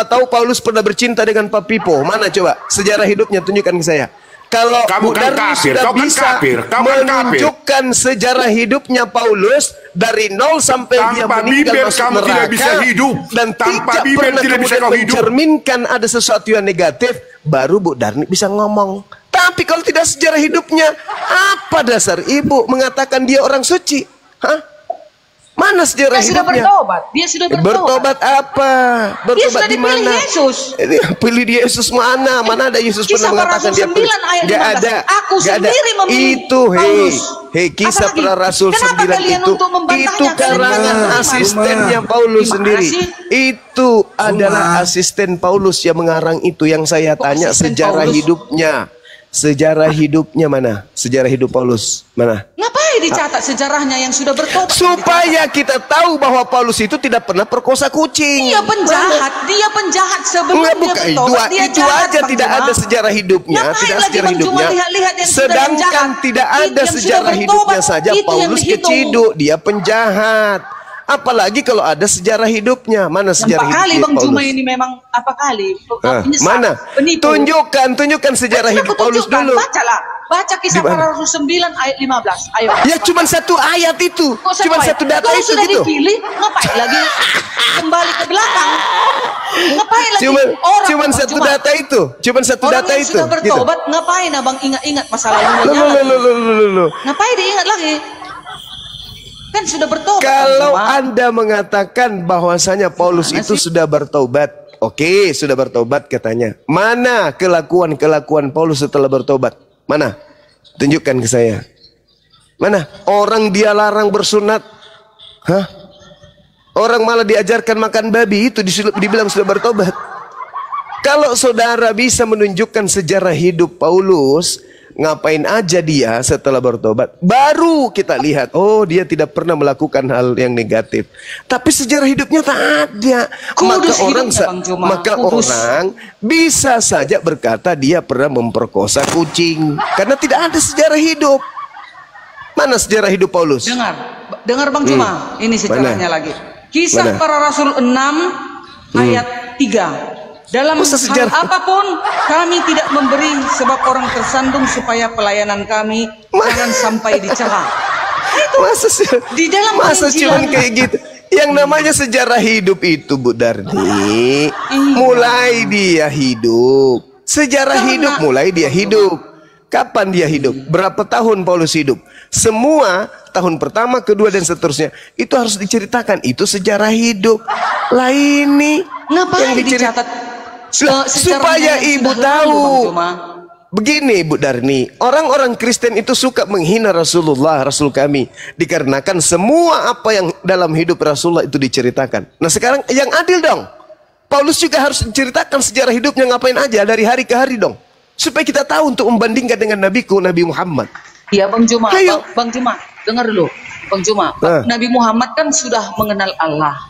Siapa tahu Paulus pernah bercinta dengan Papipo? Mana coba sejarah hidupnya, tunjukkan ke saya. Kalau Bu Darni sudah bisa menunjukkan sejarah hidupnya Paulus dari nol sampai dia meninggal masuk neraka dan tidak pernah kemudian mencerminkan ada sesuatu yang negatif, baru Bu Darni bisa ngomong. Tapi kalau tidak sejarah hidupnya, apa dasar ibu mengatakan dia orang suci? Hah? Mana sejarah hidupnya? Sudah bertobat. Dia sudah bertobat. Bertobat apa? Bertobat di mana? Yesus. Pilih Yesus mana? Mana ada Yesus pernah mengatakan dia pilih? Gak ada. Aku sendiri memilih itu, hei, Kisah Para Rasul 9 itu karangan asistennya Paulus sendiri. Itu adalah asisten Paulus yang mengarang itu. Yang saya tanya sejarah hidupnya. Sejarah hidupnya mana? Sejarah hidup Paulus mana? Ngapain dicatat sejarahnya yang sudah bertobat? Supaya kita tahu bahwa Paulus itu tidak pernah perkosa kucing. Dia penjahat sebelum dia bertobat. Itu aja tidak ada sejarah hidupnya, tidak sejarah hidupnya. Sedangkan tidak ada sejarah hidupnya saja Paulus keciduk, dia penjahat. Apalagi kalau ada sejarah hidupnya. Mana sejarah hidupnya kali Bang Paulus? Juma ini memang apa kali? Mana? Tunjukkan sejarah hidup Paulus dulu. Baca Kisah Para Rasul 9 ayat 15. Ayo. Ya cuma satu ayat itu. Cuma satu data itu sudah gitu. Dipilih, ngapain lagi kembali ke belakang? Ngapain lagi? Cuma satu data itu. Cuma satu data itu. Sudah bertobat, gitu. Ngapain Abang ingat-ingat masa lalunya? Ngapain diingat lagi? Kan sudah bertobat. Kalau Anda mengatakan bahwasanya Paulus itu sudah bertobat, oke, sudah bertobat katanya. Mana kelakuan Paulus setelah bertobat? Mana? Tunjukkan ke saya. Mana? Orang dia larang bersunat. Hah? Orang malah diajarkan makan babi, itu dibilang sudah bertobat. Kalau saudara bisa menunjukkan sejarah hidup Paulus, ngapain aja dia setelah bertobat, baru kita lihat, oh dia tidak pernah melakukan hal yang negatif. Tapi sejarah hidupnya tak ada. Maka orang bisa saja berkata dia pernah memperkosa kucing karena tidak ada sejarah hidup. Mana sejarah hidup Paulus? Dengar Bang Juma, ini sejarahnya lagi. Kisah Para Rasul 6 ayat 3. Dalam hal apapun kami tidak memberi sebab orang tersandung supaya pelayanan kami jangan sampai dicela. Masa cuma kayak gitu. Yang namanya sejarah hidup itu Bu Darni, mulai dia hidup. Sejarah hidup mulai dia hidup. Kapan dia hidup? Berapa tahun Paulus hidup? Semua tahun pertama, kedua dan seterusnya itu harus diceritakan. Itu sejarah hidup. Lah ini ngapain dicatat? Supaya ibu tahu. Begini Bu Darni, orang-orang Kristen itu suka menghina Rasulullah, Rasul kami, dikarenakan semua apa yang dalam hidup Rasulullah itu diceritakan. Nah sekarang yang adil dong, Paulus juga harus menceritakan sejarah hidupnya ngapain aja dari hari ke hari dong, supaya kita tahu untuk membandingkan dengan nabiku, Nabi Muhammad. Iya Bang Juma, Bang Juma, dengar dulu Bang Juma, Nabi Muhammad kan sudah mengenal Allah.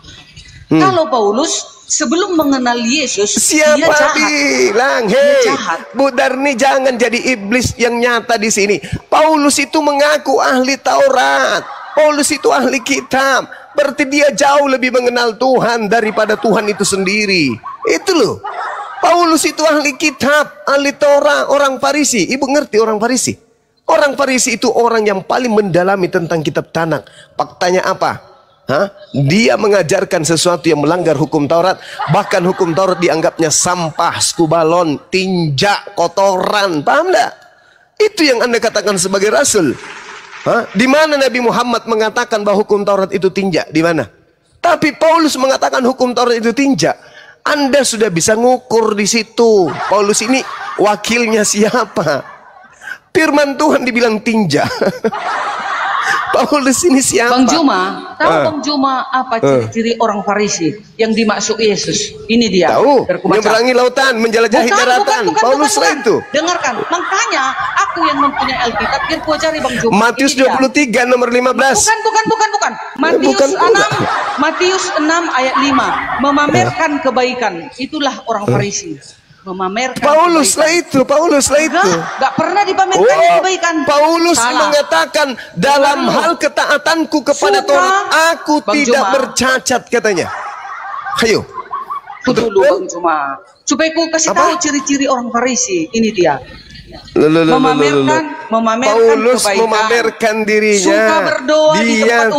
Kalau Paulus sebelum mengenal Yesus, siapa bilang, hei Bu Darni jangan jadi iblis yang nyata di sini. Paulus itu mengaku ahli Taurat, Paulus itu ahli kitab, berarti dia jauh lebih mengenal Tuhan daripada Tuhan itu sendiri. Itu loh, Paulus itu ahli kitab, ahli Taurat, orang Farisi. Ibu ngerti orang Farisi? Orang Farisi itu orang yang paling mendalami tentang kitab Tanakh. Faktanya apa? Dia mengajarkan sesuatu yang melanggar hukum Taurat. Bahkan hukum Taurat dianggapnya sampah, skubalon, tinja, kotoran. Paham enggak? Itu yang Anda katakan sebagai rasul. Di mana Nabi Muhammad mengatakan bahwa hukum Taurat itu tinja? Di mana? Tapi Paulus mengatakan hukum Taurat itu tinja. Anda sudah bisa ngukur di situ. Paulus ini wakilnya siapa? Firman Tuhan dibilang tinja. Paulus ini siapa? Bang Juma, tahu Bang Juma apa ciri-ciri orang Farisi yang dimaksud Yesus? Ini dia. Tahu, menyeberangi lautan, menjelajahi daratan. Paulus lah itu. Dengarkan, makanya aku yang mempunyai Alkitab, biar gua cari Bang Juma. Matius 23 nomor 15. Bukan. Matius 6 ayat 5. Memamerkan kebaikan. Itulah orang Farisi. Memamerkan Paulus lah itu. Gak pernah dipamerkan kebaikan. Paulus mengatakan dalam hal ketaatanku kepada Taurat aku tidak bercacat katanya. Ayo, dulu Bang Juma. Supaya ku kasih tahu ciri-ciri orang Farisi. Ini dia. Memamerkan Paulus kebaikan. memamerkan dirinya. Suka berdoa di tempat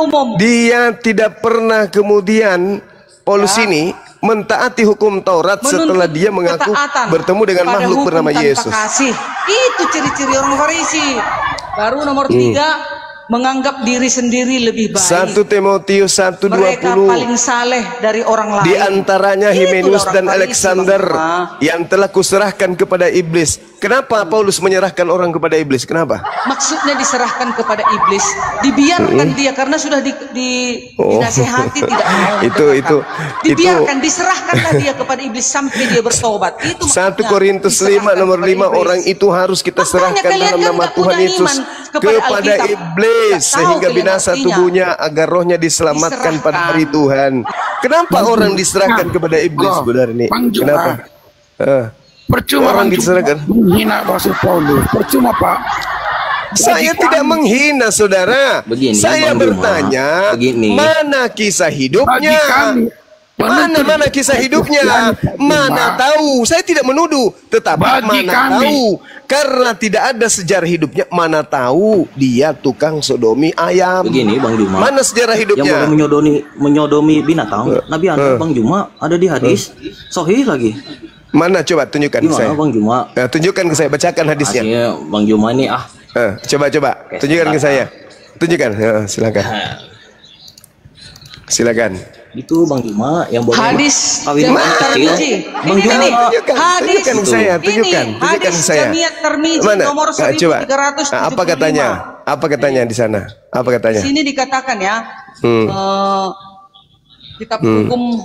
umum. Dia tidak pernah kemudian Paulus ini mentaati hukum Taurat setelah dia mengaku bertemu dengan makhluk bernama Yesus. Itu ciri-ciri orang Farisi. Baru nomor 3, menganggap diri sendiri lebih baik. 1 Timotius 1:20. Mereka paling saleh dari orang lain. Di antaranya Hymenaeus dan Alexander yang telah kuserahkan kepada iblis. Kenapa Paulus menyerahkan orang kepada iblis? Kenapa? Maksudnya diserahkan kepada iblis, dibiarkan dia karena sudah dinasehati tidak mau. Dibiarkan, diserahkanlah dia kepada iblis sampai dia bertobat. Itu 1 Korintus 5 nomor 5, orang itu harus kita serahkan dalam nama Tuhan Yesus kepada iblis sehingga binasa tubuhnya agar rohnya diselamatkan pada hari Tuhan. Kenapa orang diserahkan kepada iblis, Saudara ini? Kenapa? Percuma orang diserahkan menghina Rasul Paulus. Percuma, Pak. Saya tidak menghina, Saudara. Saya bertanya, mana kisah hidupnya? Mana kisah hidupnya? Mana tahu? Saya tidak menuduh, tetapi mana tahu? Karena tidak ada sejarah hidupnya. Mana tahu dia tukang sodomi ayam? Begini, Bang Juma. Mana sejarah hidupnya? Yang menyodomi binatang, Nabi Adam, Bang Juma, ada di hadis sahih lagi. Mana, coba tunjukkan ke saya. Bang Juma? Tunjukkan ke saya, bacakan hadisnya. Aslinya, Bang Juma ini coba tunjukkan ke saya. Tunjukkan, silakan. Silakan. Itu Bang Juma yang boleh hadis kawin terpuji. Bang Juma, tunjukkan ke saya, tunjukkan ke saya. Mana? Coba. Apa katanya? Apa katanya di sana? Apa katanya? Di sini dikatakan ya. Kitab hukum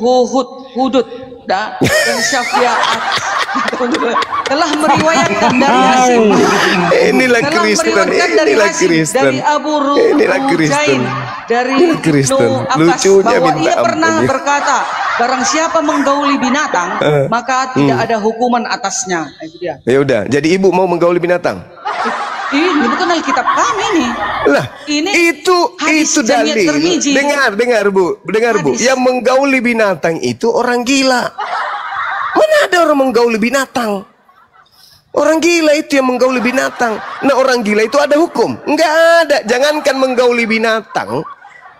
Hudud dan Syafiat telah meriwayatkan dari Hasim. Inilah Kristen. Dari Abu Rujain, dari Ibnu Abbas, bahwa ia pernah berkata, barang siapa menggauli binatang maka tidak ada hukuman atasnya. Itu dia. Ya udah, jadi ibu mau menggauli binatang? Ini bukan Alkitab kami nih. Lah, itu dalil. Dengar Bu. Yang menggauli binatang itu orang gila. Mana ada orang menggauli binatang? Orang gila itu yang menggauli binatang. Nah, orang gila itu ada hukum? Enggak ada. Jangankan menggauli binatang,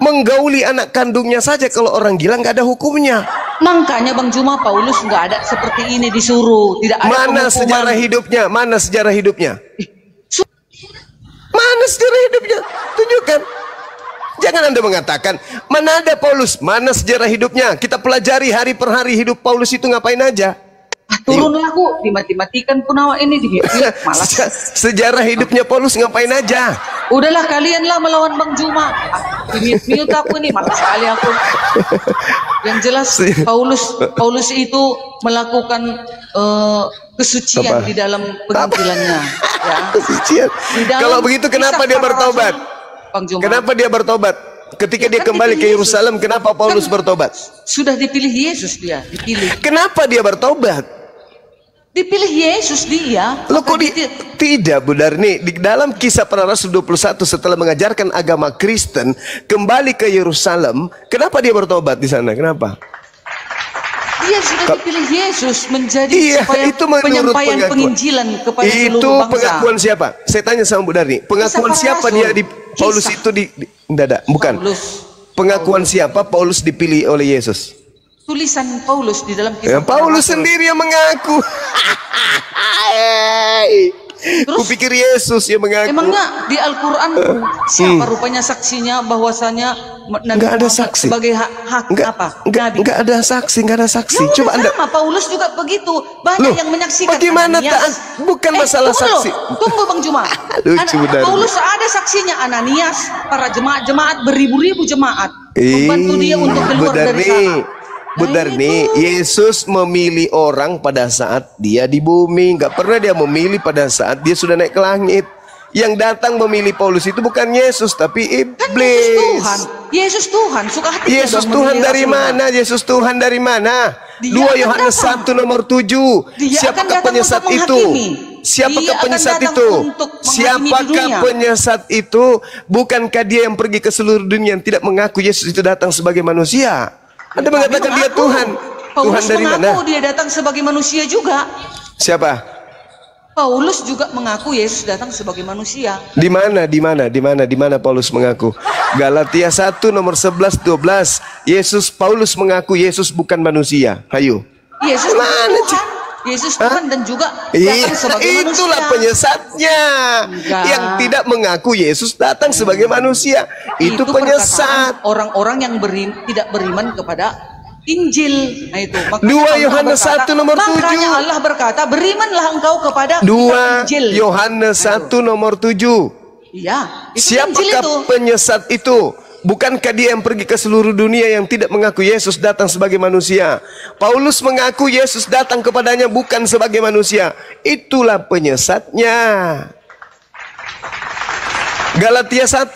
menggauli anak kandungnya saja kalau orang gila nggak ada hukumnya. Makanya Bang Juma, Paulus nggak ada seperti ini disuruh. Tidak ada Mana sejarah hidupnya? Mana sejarah hidupnya? Mana sejarah hidupnya? Tunjukkan. Jangan Anda mengatakan, mana ada Paulus? Mana sejarah hidupnya? Kita pelajari hari per hari hidup Paulus itu ngapain aja. Turunlah aku, dimati-matikan punawa ini di malas. Sejarah hidupnya Paulus ngapain aja? Udahlah kalianlah melawan Bang Juma. Mute aku ini, malas sekali aku. Yang jelas Paulus itu melakukan kesucian di dalam penampilannya. Ya. Kesucian. Kalau begitu kenapa dia bertobat? Kenapa dia bertobat? Ketika dia kembali ke Yerusalem, kenapa Paulus bertobat? Sudah dipilih Yesus dia, dipilih. Kenapa dia bertobat? Dipilih Yesus dia. Loh kok tidak, Bu Darni? Di dalam Kisah Para Rasul 21 setelah mengajarkan agama Kristen kembali ke Yerusalem, kenapa dia bertobat di sana? Kenapa? Dia sudah dipilih Yesus menjadi itu penyampaian penginjilan kepada seluruh bangsa. Itu pengakuan siapa? Saya tanya sama Bu Darni, pengakuan siapa dia di Paulus itu bukan. Pengakuan siapa Paulus dipilih oleh Yesus? Tulisan Paulus di dalam Kisah Paulus sendiri yang mengaku. Terus, kupikir Yesus yang mengaku. Emangnya di Al-Quran siapa rupanya saksinya bahwasanya nggak ada saksi sebagai hak apa? Nggak ada saksi. Ya, coba Anda. Paulus juga begitu. Banyak yang menyaksikan. Bagaimana bukan masalah saksi. Tunggu Bang Juma. Paulus ada saksinya, Ananias, para jemaat beribu-ribu jemaat membantu dia untuk keluar dari sana. Bu Darni, Yesus memilih orang pada saat dia di bumi. Nggak pernah dia memilih pada saat dia sudah naik ke langit. Yang datang memilih Paulus itu bukan Yesus, tapi iblis. Yesus Tuhan. Suka hati. Yesus Tuhan dari mana? Yesus Tuhan dari mana? 2 Yohanes 1 nomor 7. Siapakah penyesat itu? Siapakah penyesat itu? Siapakah penyesat itu? Bukankah dia yang pergi ke seluruh dunia yang tidak mengaku Yesus itu datang sebagai manusia? Anda mengatakan dia Tuhan. Tuhan dari mana? Paulus mengaku dia datang sebagai manusia juga. Siapa? Paulus juga mengaku Yesus datang sebagai manusia. Di mana Paulus mengaku? Galatia 1 nomor 11 12. Paulus mengaku Yesus bukan manusia. Ayo. Yesus mana Tuhan. Yesus Tuhan dan juga datang sebagai manusia. Itulah penyesatnya. Yang tidak mengaku Yesus datang sebagai manusia. Itu penyesat. Orang-orang yang tidak beriman kepada Injil. Nah itu. 2 Yohanes 1 nomor 7. Makanya Allah berkata, berimanlah engkau kepada 2 Injil. Yohanes 1 nomor 7. Iya. Siapakah penyesat itu? Bukankah dia yang pergi ke seluruh dunia yang tidak mengaku Yesus datang sebagai manusia? Paulus mengaku Yesus datang kepadanya bukan sebagai manusia. Itulah penyesatnya. Galatia 1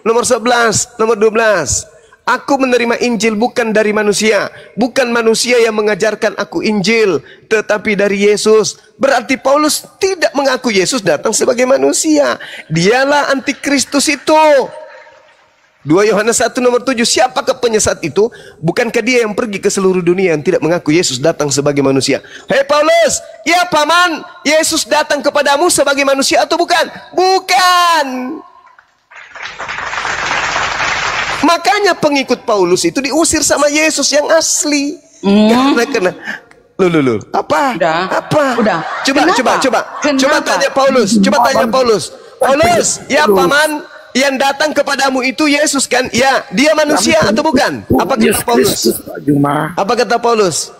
nomor 11 nomor 12. Aku menerima Injil bukan dari manusia. Bukan manusia yang mengajarkan aku Injil, tetapi dari Yesus. Berarti Paulus tidak mengaku Yesus datang sebagai manusia. Dialah antikristus itu. 2 Yohanes 1 nomor 7. Siapakah penyesat itu? Bukankah dia yang pergi ke seluruh dunia yang tidak mengaku Yesus datang sebagai manusia? Hei Paulus, ya paman, Yesus datang kepadamu sebagai manusia atau bukan? Bukan. Makanya pengikut Paulus itu diusir sama Yesus yang asli. Karena apa? Udah. Coba tanya Paulus. Paulus, ya paman, yang datang kepadamu itu Yesus kan? Ya, dia manusia atau bukan? Apa kata Paulus? Apa kata Paulus?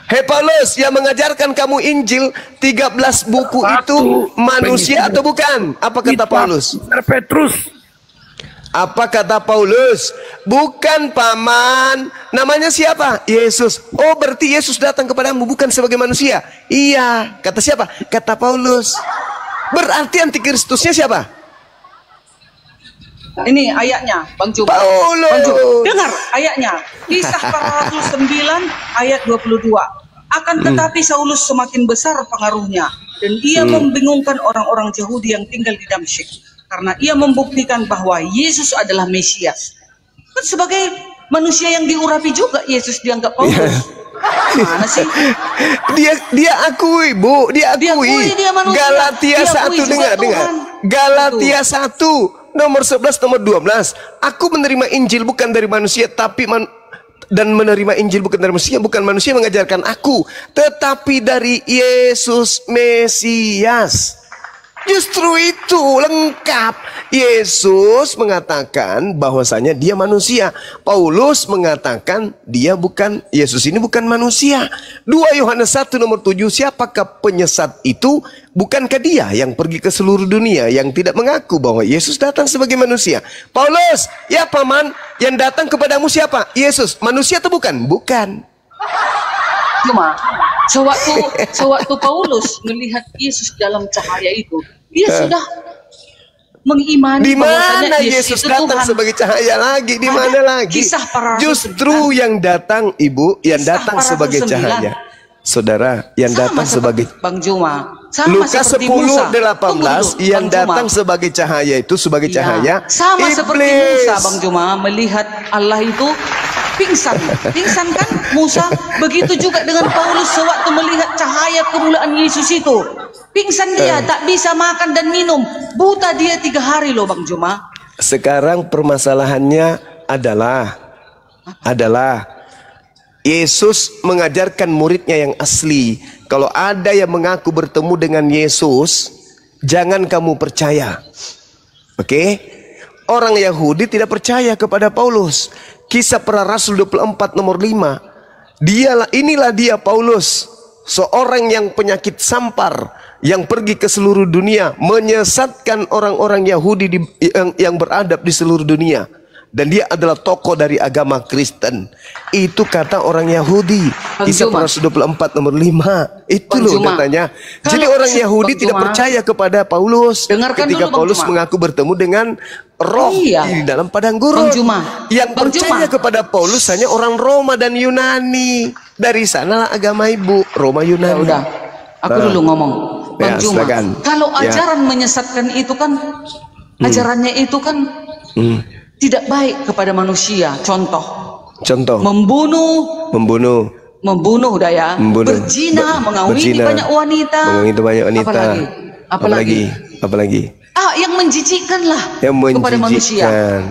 Hei Paulus, yang mengajarkan kamu Injil 13 buku itu manusia atau bukan? Apa kata Paulus? Petrus. Apa kata Paulus? Bukan paman. Namanya siapa? Yesus. Oh, berarti Yesus datang kepadamu bukan sebagai manusia. Iya. Kata siapa? Kata Paulus. Berarti antikristusnya siapa? Ini ayatnya, Bang Juma. Paulus. Dengar ayatnya. Kisah para Rasul 9 ayat 22. Akan tetapi Saulus semakin besar pengaruhnya dan ia membingungkan orang-orang Yahudi yang tinggal di Damsyik. Karena ia membuktikan bahwa Yesus adalah Mesias. Kan sebagai manusia yang diurapi juga Yesus dianggap Paulus. Mana sih? Dia akui, Bu. Dia akui. Dia manusia. Galatia 1 dengar. Galatia 1 nomor 11 nomor 12. Aku menerima Injil bukan dari manusia dan menerima Injil bukan dari manusia, bukan manusia mengajarkan aku, tetapi dari Yesus Mesias. Justru itu lengkap. Yesus mengatakan bahwasanya dia manusia. Paulus mengatakan Yesus ini bukan manusia. 2 Yohanes 1 nomor 7. Siapakah penyesat itu? Bukankah dia yang pergi ke seluruh dunia yang tidak mengaku bahwa Yesus datang sebagai manusia? Paulus, ya paman, yang datang kepadamu siapa? Yesus. Manusia atau bukan? Bukan. Cuma sewaktu Paulus melihat Yesus dalam cahaya itu, dia sudah mengimani. Di mana Yesus datang Tuhan sebagai cahaya lagi? Di mana lagi? Kisah para Justru yang datang, Ibu, yang datang sebagai cahaya. Saudara, yang datang sebagai Bang Juma. Lukas 10:18 yang datang sebagai cahaya itu sebagai cahaya. Sama seperti Musa, Bang Juma, melihat Allah itu pingsan kan Musa. Begitu juga dengan Paulus sewaktu melihat cahaya kemuliaan Yesus itu, pingsan dia, tak bisa makan dan minum, buta dia 3 hari loh Bang Juma. Sekarang permasalahannya adalah Yesus mengajarkan muridnya yang asli. Kalau ada yang mengaku bertemu dengan Yesus, jangan kamu percaya. Oke? Orang Yahudi tidak percaya kepada Paulus. Kisah para Rasul 24 nomor 5. Inilah dia Paulus, seorang yang penyakit sampar, yang pergi ke seluruh dunia, menyesatkan orang-orang Yahudi yang beradab di seluruh dunia. Dan dia adalah tokoh dari agama Kristen. Itu kata orang Yahudi. Kisah para Rasul 24 nomor 5. Itu loh katanya. Jadi orang Yahudi tidak percaya kepada Paulus. Ketika Paulus mengaku bertemu dengan roh di dalam padang gurun. Yang percaya kepada Paulus hanya orang Roma dan Yunani. Dari sanalah agama ibu, Roma Yunani. Udah, aku dulu ngomong. Bang Juma, kalau ajaran menyesatkan itu kan, ajarannya itu kan tidak baik kepada manusia. Contoh, Contoh. Membunuh daya, berzina, mengawini banyak wanita. Apalagi. Yang menjijikkan lah kepada manusia.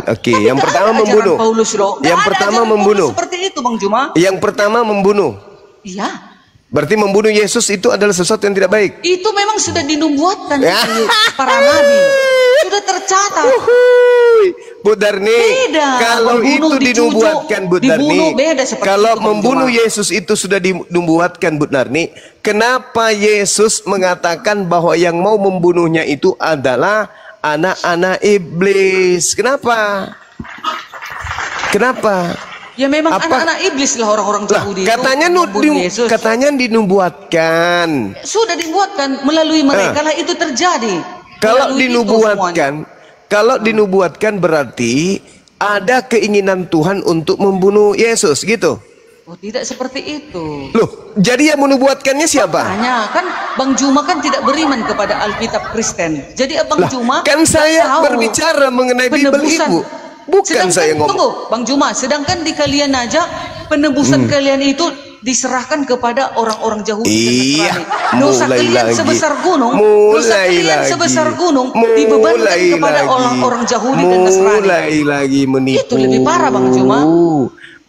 Oke, yang pertama membunuh. Yang pertama membunuh. Seperti itu, Bang Juma. Yang pertama membunuh. Iya. Berarti membunuh Yesus itu adalah sesuatu yang tidak baik. Itu memang sudah dinubuatkan para nabi. Sudah tercatat. Bu Darni, kalau itu dinubuatkan, Bu Darni, kalau membunuh Yesus itu sudah dinubuatkan, Bu Darni, kenapa Yesus mengatakan bahwa yang mau membunuhnya itu adalah anak-anak iblis? Kenapa? Ya memang anak-anak iblis lah orang-orang Yahudi. Katanya dinubuatkan. Sudah dibuatkan melalui mereka lah itu terjadi. Kalau dinubuatkan berarti ada keinginan Tuhan untuk membunuh Yesus gitu. Oh, tidak seperti itu. Loh, jadi yang menubuatkannya siapa? Hanya kan Bang Juma kan tidak beriman kepada Alkitab Kristen. Jadi Bang Juma kan saya berbicara mengenai Bible Ibu. Bukan saya ngomong. Tunggu, Bang Juma, sedangkan di kalian aja penebusan kalian itu diserahkan kepada orang-orang Yahudi dan Nasrani. Dosa kalian sebesar gunung, dibebankan kepada orang-orang Yahudi dan Nasrani. Itu lebih parah, Bang Juma.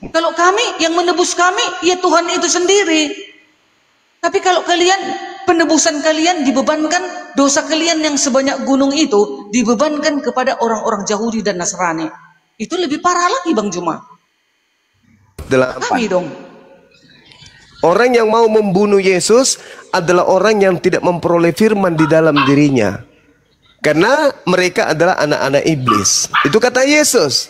Kalau kami, yang menebus kami, ya Tuhan itu sendiri. Tapi kalau kalian, penebusan kalian dibebankan, dosa kalian yang sebanyak gunung itu dibebankan kepada orang-orang Yahudi dan Nasrani. Itu lebih parah lagi, Bang Juma. Kami dong. Orang yang mau membunuh Yesus adalah orang yang tidak memperoleh firman di dalam dirinya. Karena mereka adalah anak-anak iblis. Itu kata Yesus.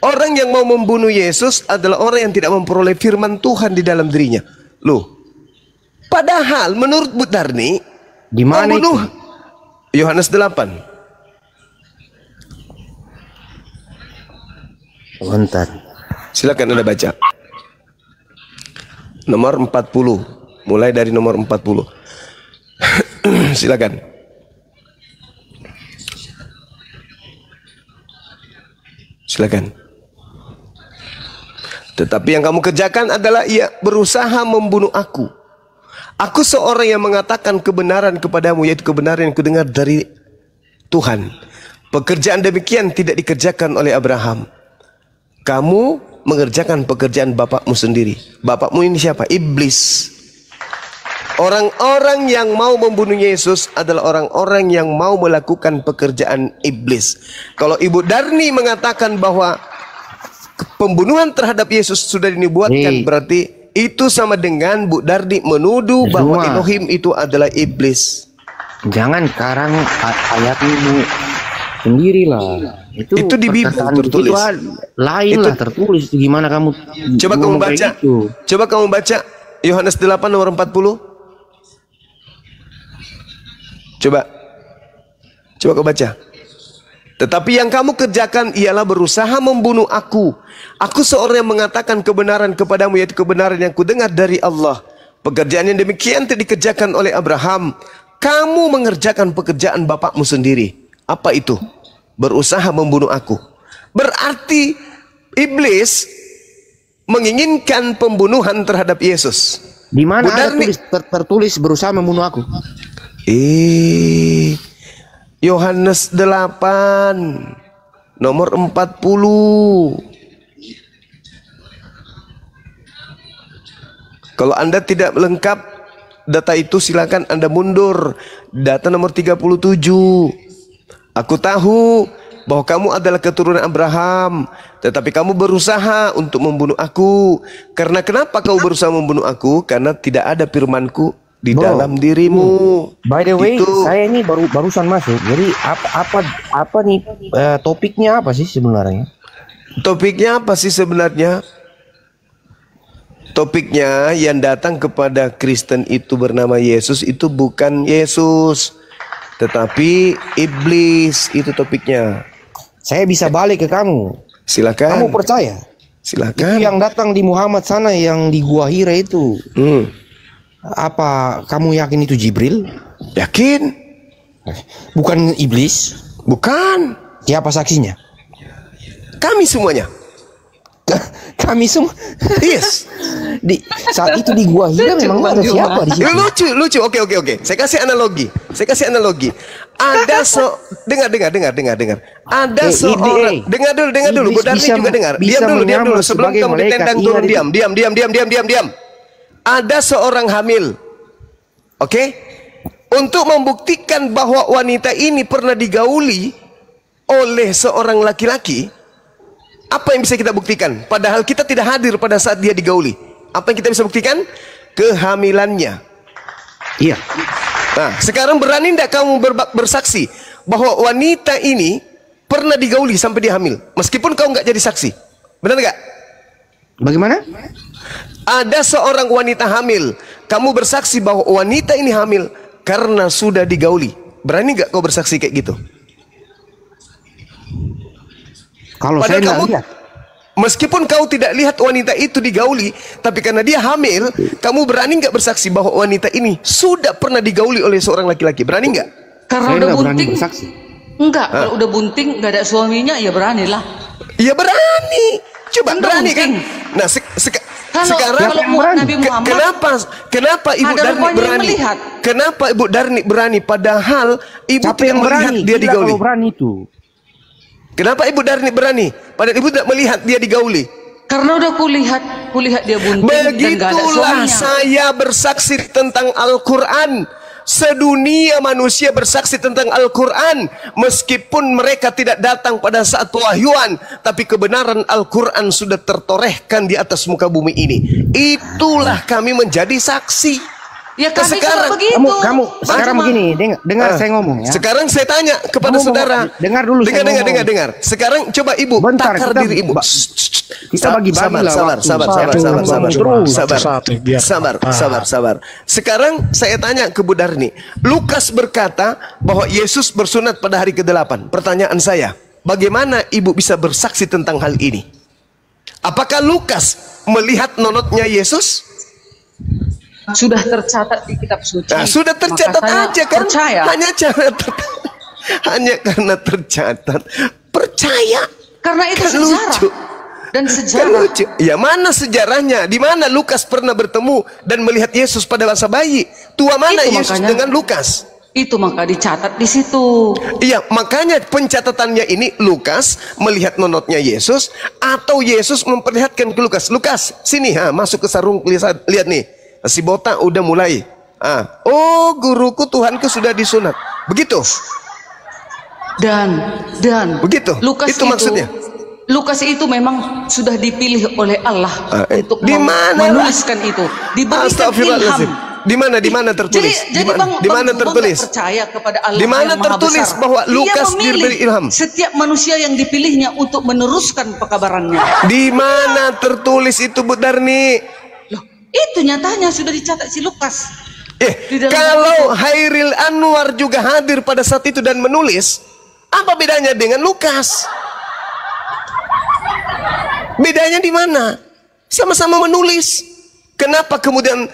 Orang yang mau membunuh Yesus adalah orang yang tidak memperoleh firman Tuhan di dalam dirinya. Loh, padahal menurut Bu Darni, di mana itu? Yohanes 8. Bentar. Silakan Anda baca. Nomor 40. Mulai dari nomor 40. Silakan. Silakan. Tetapi yang kamu kerjakan adalah ia berusaha membunuh aku. Aku seorang yang mengatakan kebenaran kepadamu, yaitu kebenaran yang kudengar dari Tuhan. Pekerjaan demikian tidak dikerjakan oleh Abraham. Kamu mengerjakan pekerjaan bapakmu sendiri. Bapakmu ini siapa? Iblis. Orang-orang yang mau membunuh Yesus adalah orang-orang yang mau melakukan pekerjaan iblis. Kalau Ibu Darni mengatakan bahwa pembunuhan terhadap Yesus sudah dinubuatkan, berarti itu sama dengan Bu Darni menuduh bahwa Elohim itu adalah iblis. Jangan karang ayat ini sendirilah. Itu di Bible tertulis. Lain lah tertulis. Gimana kamu? Coba kamu baca. Coba kamu baca Yohanes 8 nomor 40. Coba kau baca. Tetapi yang kamu kerjakan ialah berusaha membunuh aku. Aku seorang yang mengatakan kebenaran kepadamu, yaitu kebenaran yang kudengar dari Allah. Pekerjaan yang demikian tidak dikerjakan oleh Abraham. Kamu mengerjakan pekerjaan bapakmu sendiri. Apa itu? Berusaha membunuh aku. Berarti iblis menginginkan pembunuhan terhadap Yesus. Di mana ada tertulis berusaha membunuh aku? Yohanes 8 nomor 40. Kalau Anda tidak lengkap data itu, silakan Anda mundur. Data nomor 37. Aku tahu bahwa kamu adalah keturunan Abraham, tetapi kamu berusaha untuk membunuh aku. Karena kenapa kau berusaha membunuh aku? Karena tidak ada firmanku di dalam dirimu. By the way, saya ini barusan masuk. Jadi apa nih topiknya apa sih sebenarnya? Topiknya apa sih sebenarnya? Topiknya yang datang kepada Kristen itu bernama Yesus itu bukan Yesus, tetapi iblis. Itu topiknya. Saya bisa balik ke kamu. Silakan. Kamu percaya? Silakan. Itu yang datang di Muhammad sana yang di Gua Hira itu. Apa kamu yakin itu Jibril? Yakin. Bukan iblis? Bukan. Siapa saksinya? Kami semuanya. Kami semua. Yes. Di saat itu di Gua Hira memang ada siapa di situ? Lucu. Oke. Saya kasih analogi. Ada dengar. Ada seorang dengar dulu. Bu Darni juga dengar. Diam dulu sebelum kamu ditendang turun. Diam. Ada seorang hamil. Oke? Untuk membuktikan bahwa wanita ini pernah digauli oleh seorang laki-laki, apa yang bisa kita buktikan? Padahal kita tidak hadir pada saat dia digauli. Apa yang kita bisa buktikan? Kehamilannya. Iya. Nah, sekarang berani tidak kamu bersaksi bahwa wanita ini pernah digauli sampai dia hamil, meskipun kau nggak jadi saksi? Benar nggak? Bagaimana? Ada seorang wanita hamil, kamu bersaksi bahwa wanita ini hamil karena sudah digauli. Berani nggak kau bersaksi kayak gitu? Kalau saya nggak lihat. Meskipun kau tidak lihat wanita itu digauli, tapi karena dia hamil, kamu berani nggak bersaksi bahwa wanita ini sudah pernah digauli oleh seorang laki-laki? Berani nggak? Karena saya udah bunting. Enggak, kalau udah bunting nggak ada suaminya, ya beranilah. Ya berani. Coba kan berani kan? Nah, sekarang Nabi Muhammad, kenapa Ibu Darni berani? Kenapa Ibu Darni berani padahal Ibu tidak melihat dia digauli? Berani itu. Kenapa Ibu Darni berani padahal Ibu tidak melihat dia digauli? Karena udah kulihat dia bunting. Begitulah saya bersaksi tentang Al-Quran. Sedunia manusia bersaksi tentang Al-Quran, meskipun mereka tidak datang pada saat pewahyuan, tapi kebenaran Al-Quran sudah tertorehkan di atas muka bumi ini. Itulah kami menjadi saksi. Ya kami sekarang begitu. Kamu sekarang begini, dengar saya ngomong ya. Sekarang saya tanya kepada saudara. Dengar dulu. Dengar. Sekarang coba Ibu takar diri Ibu. Kita bagi-bagi lah. Sabar. Sekarang saya tanya ke Bu Darni. Lukas berkata bahwa Yesus bersunat pada hari ke-8. Pertanyaan saya, bagaimana Ibu bisa bersaksi tentang hal ini? Apakah Lukas melihat nonotnya Yesus? Sudah tercatat di kitab suci. Nah, sudah tercatat aja kan? Percaya. Hanya karena tercatat. Percaya. Karena itu kan sejarah. Lucu. Dan sejarah. Kan lucu. Ya mana sejarahnya? Di mana Lukas pernah bertemu dan melihat Yesus pada masa bayi? Tua mana itu Yesus dengan Lukas? Itu maka dicatat di situ. Iya, makanya pencatatannya ini Lukas melihat nonotnya Yesus atau Yesus memperlihatkan ke Lukas. Lukas, sini masuk ke sarung, lihat nih. Si botak udah mulai. Oh, guruku Tuhanku sudah disunat. Begitu. Dan begitu. Lukas itu maksudnya. Lukas itu memang sudah dipilih oleh Allah untuk menuliskan itu. Diberikan ilham. Di mana tertulis? Di mana tertulis? Percaya kepada Allah. Di mana tertulis bahwa Lukas diberi ilham? Setiap manusia yang dipilihnya untuk meneruskan pekabarannya. Di mana tertulis itu, Bu Darni? Itu nyatanya sudah dicatat si Lukas. Kalau Hairil Anwar juga hadir pada saat itu dan menulis, apa bedanya dengan Lukas? Bedanya di mana? Sama-sama menulis. Kenapa kemudian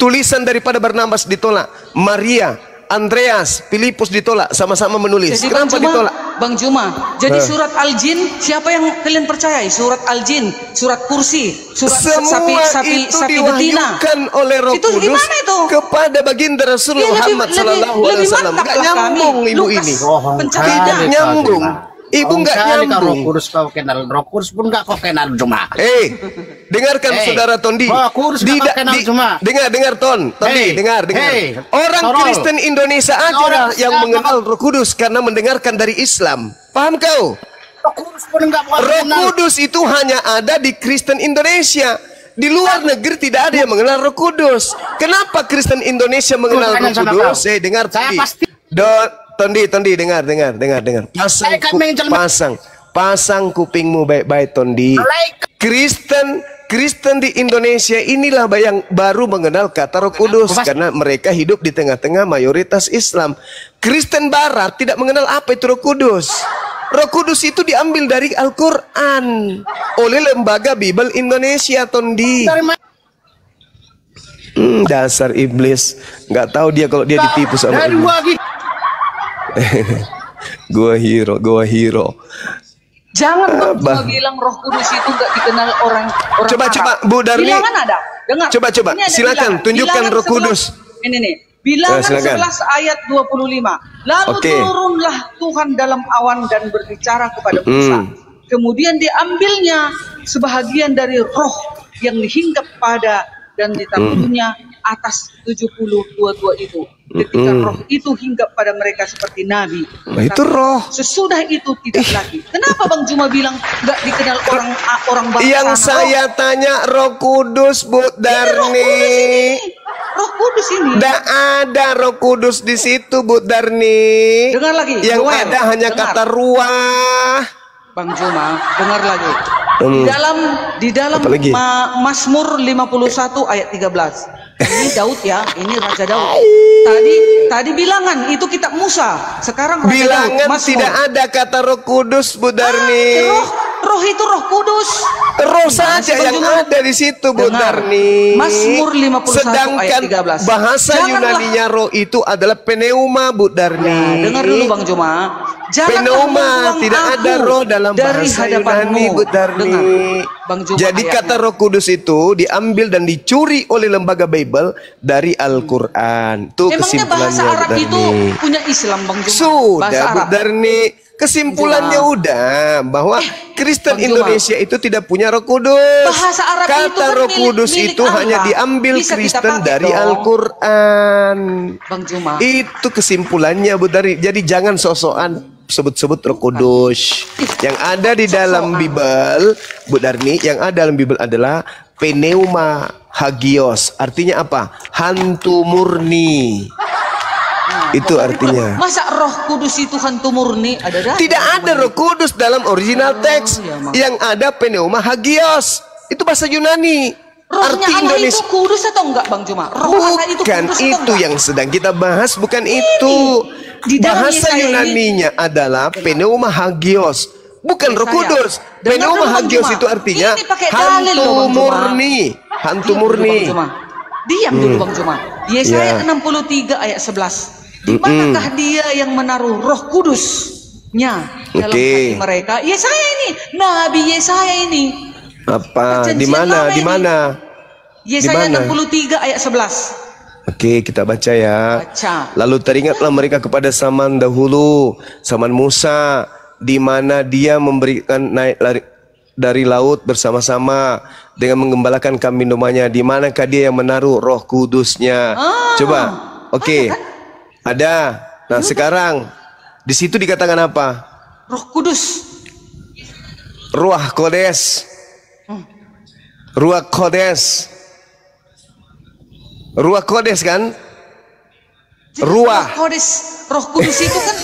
tulisan daripada Barnabas ditolak? Maria, Andreas, Filipus ditolak, sama-sama menulis. Jadi kenapa ditolak? Bang Juma, jadi surat Al-Jin, siapa yang kalian percaya? Surat Al-Jin, surat Kursi, surat sapi betina. Diwahyukan oleh Roh Kudus kepada baginda Rasulullah Muhammad sallallahu alaihi wasallam. Enggak nyambung Ibu ini. Tidak nyambung. Ibu nggak nyambung. Roh Kudus pun nggak kau kenal cuma. Dengarkan saudara Tondi. Roh Kudus nggak kenal cuma. Dengar Tondi, dengar. Orang Kristen Indonesia aja yang mengenal Roh Kudus karena mendengarkan dari Islam. Paham kau? Roh Kudus pun nggak Roh Kudus itu hanya ada di Kristen Indonesia. Di luar negeri tidak ada yang mengenal Roh Kudus. Kenapa Kristen Indonesia mengenal Roh Kudus? Dengar Tondi. Tondi, dengar. Pasang kupingmu baik-baik, Tondi. Kristen di Indonesia inilah yang baru mengenal kata Roh Kudus karena mereka hidup di tengah-tengah mayoritas Islam. Kristen Barat tidak mengenal apa itu Roh Kudus. Roh Kudus itu diambil dari Al-Quran oleh Lembaga Bible Indonesia, Tondi. Dasar iblis, nggak tahu dia kalau dia ditipu sama iblis. Gua hero. Jangan Bang bilang Roh Kudus itu nggak dikenal orang Coba Bu Darni. Bilangan ada. Dengar. Coba silakan tunjukkan Roh Kudus. Ini nih. Bilangan 11 ayat 25. Lalu turunlah Tuhan dalam awan dan berbicara kepada Musa. Kemudian diambilnya sebahagian dari roh yang dihinggap pada dan ditaruhnya atas 70 itu. Ketika roh itu hinggap pada mereka seperti nabi. Nah, itu roh. Sesudah itu tidak lagi. Kenapa Bang Juma bilang nggak dikenal orang bangsa? Yang saya tanya Roh Kudus, Bu Darni. Roh Kudus ini. Tidak ada Roh Kudus di situ, Bu Darni. Dengar lagi. Yang ada hanya kata ruah. Bang Juma, dengar lagi. Di dalam Mazmur 51 ayat 13. Ini Daud ya, ini Raja Daud. Tadi bilangan itu kitab Musa. Sekarang Raja bilangan Daud, tidak ada kata Roh Kudus, Bu Darni. Roh itu Roh Kudus. Roh saja yang ada di situ, Bu Darni. Mazmur 51 sedangkan ayat 13. Bahasa Yunaninya roh itu adalah pneuma, Bu Darni. Ya, dengar dulu Bang Juma. Pneuma, tidak ada roh dalam bahasa Yunani, Bu Darni. Jadi kata Roh Kudus itu diambil dan dicuri oleh lembaga Bible dari Al-Quran. Tuh emangnya bahasa Arab itu punya Islam, Bang Juma? Sudah, Bu Darni. Kesimpulannya udah bahwa Kristen Indonesia itu tidak punya Roh Kudus. Bahasa Arab kata itu kan Roh Kudus itu hanya diambil Kristen dari Al-Quran. Bang Juma. Itu kesimpulannya, Bu Darni. Jadi jangan sosokan sebut-sebut Roh Kudus. Yang ada di dalam Bible, Bu Darni, yang ada dalam Bible adalah pneuma hagios. Artinya apa? Hantu murni. Itu artinya. Masa Roh Kudus itu hantu murni? Tidak ada Roh Kudus dalam original teks. Yang ada pneuma hagios. Itu bahasa Yunani. Rohnya arti Allah Indonesia itu kudus atau enggak, Bang Juma? Bukan itu yang sedang kita bahas, bukan itu. Bahasa Yunaninya adalah pneuma hagios, bukan Roh Kudus. Pneuma hagios itu artinya hantu murni, hantu murni. Diam dulu Bang Juma. Yesaya 63 ayat 11. Di manakah dia yang menaruh Roh Kudusnya dalam hati mereka? Yesaya ini, Nabi Yesaya ini. Apa? Di mana? Di mana? Yesaya 63 ayat 11. Oke, kita baca ya. Baca. Lalu teringatlah mereka kepada zaman dahulu, zaman Musa, di mana dia memberikan naik dari laut bersama-sama dengan menggembalakan kambing dombanya. Di manakah dia yang menaruh Roh Kudusnya? Coba. Oke. Ada. Nah, sekarang di situ dikatakan apa? Roh Kudus. Ruah Kodes. Ruah Kodes. Ruah Kodes kan? Ruah Kodes. Roh Kudus itu kan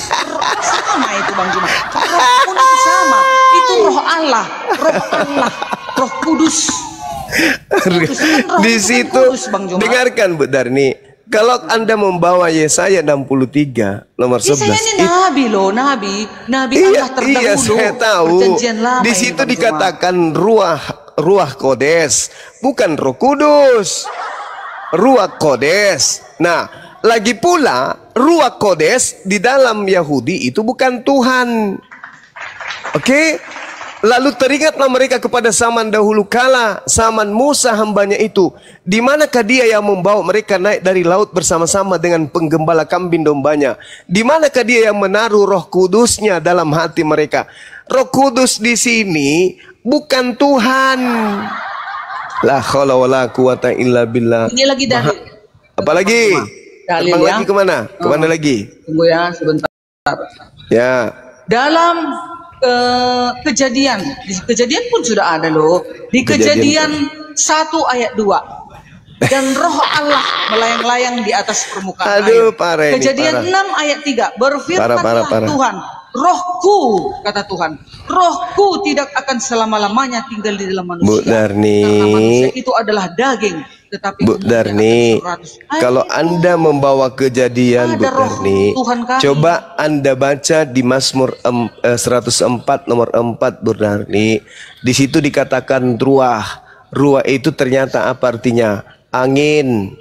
sama itu Bang Juma. Roh Kudus sama. Itu Roh Allah. Roh Allah. Roh Kudus. Di situ dengarkan Bu Darni. Kalau Anda membawa Yesaya 63 nomor 11. Yesaya ini Nabi loh, Nabi Allah terdahulu. Iya, saya tahu. Di situ dikatakan ruah Kodes, bukan Roh Kudus. Ruah Kodes. Nah, lagi pula Ruah Kodes di dalam Yahudi itu bukan Tuhan. Oke? Lalu teringatlah mereka kepada zaman dahulu kala, zaman Musa hambanya itu. Di manakah dia yang membawa mereka naik dari laut bersama-sama dengan penggembala kambing dombanya? Di manakah dia yang menaruh Roh Kudusnya dalam hati mereka? Roh Kudus di sini bukan Tuhan. La haula wala quwata illa billah. Ini lagi dalil. Apalagi? Dalil ya. Lagi kemana? Kemana lagi? Tunggu ya sebentar. Ya. Dalam kejadian, di kejadian pun sudah ada loh. Di kejadian 1 ayat 2. Dan Roh Allah melayang-layang di atas permukaan air. Kejadian 6 ayat 3. Berfirmanlah Tuhan, Rohku, kata Tuhan, Rohku tidak akan selama-lamanya tinggal di dalam manusia. Bu Darni, karena manusia itu adalah daging. Tetapi Bu Darni, kalau Anda membawa kejadian, Bu Darni, coba Anda baca di Mazmur 104 nomor 4, Bu Darni. Di situ dikatakan ruah. Ruah itu ternyata apa artinya? Angin.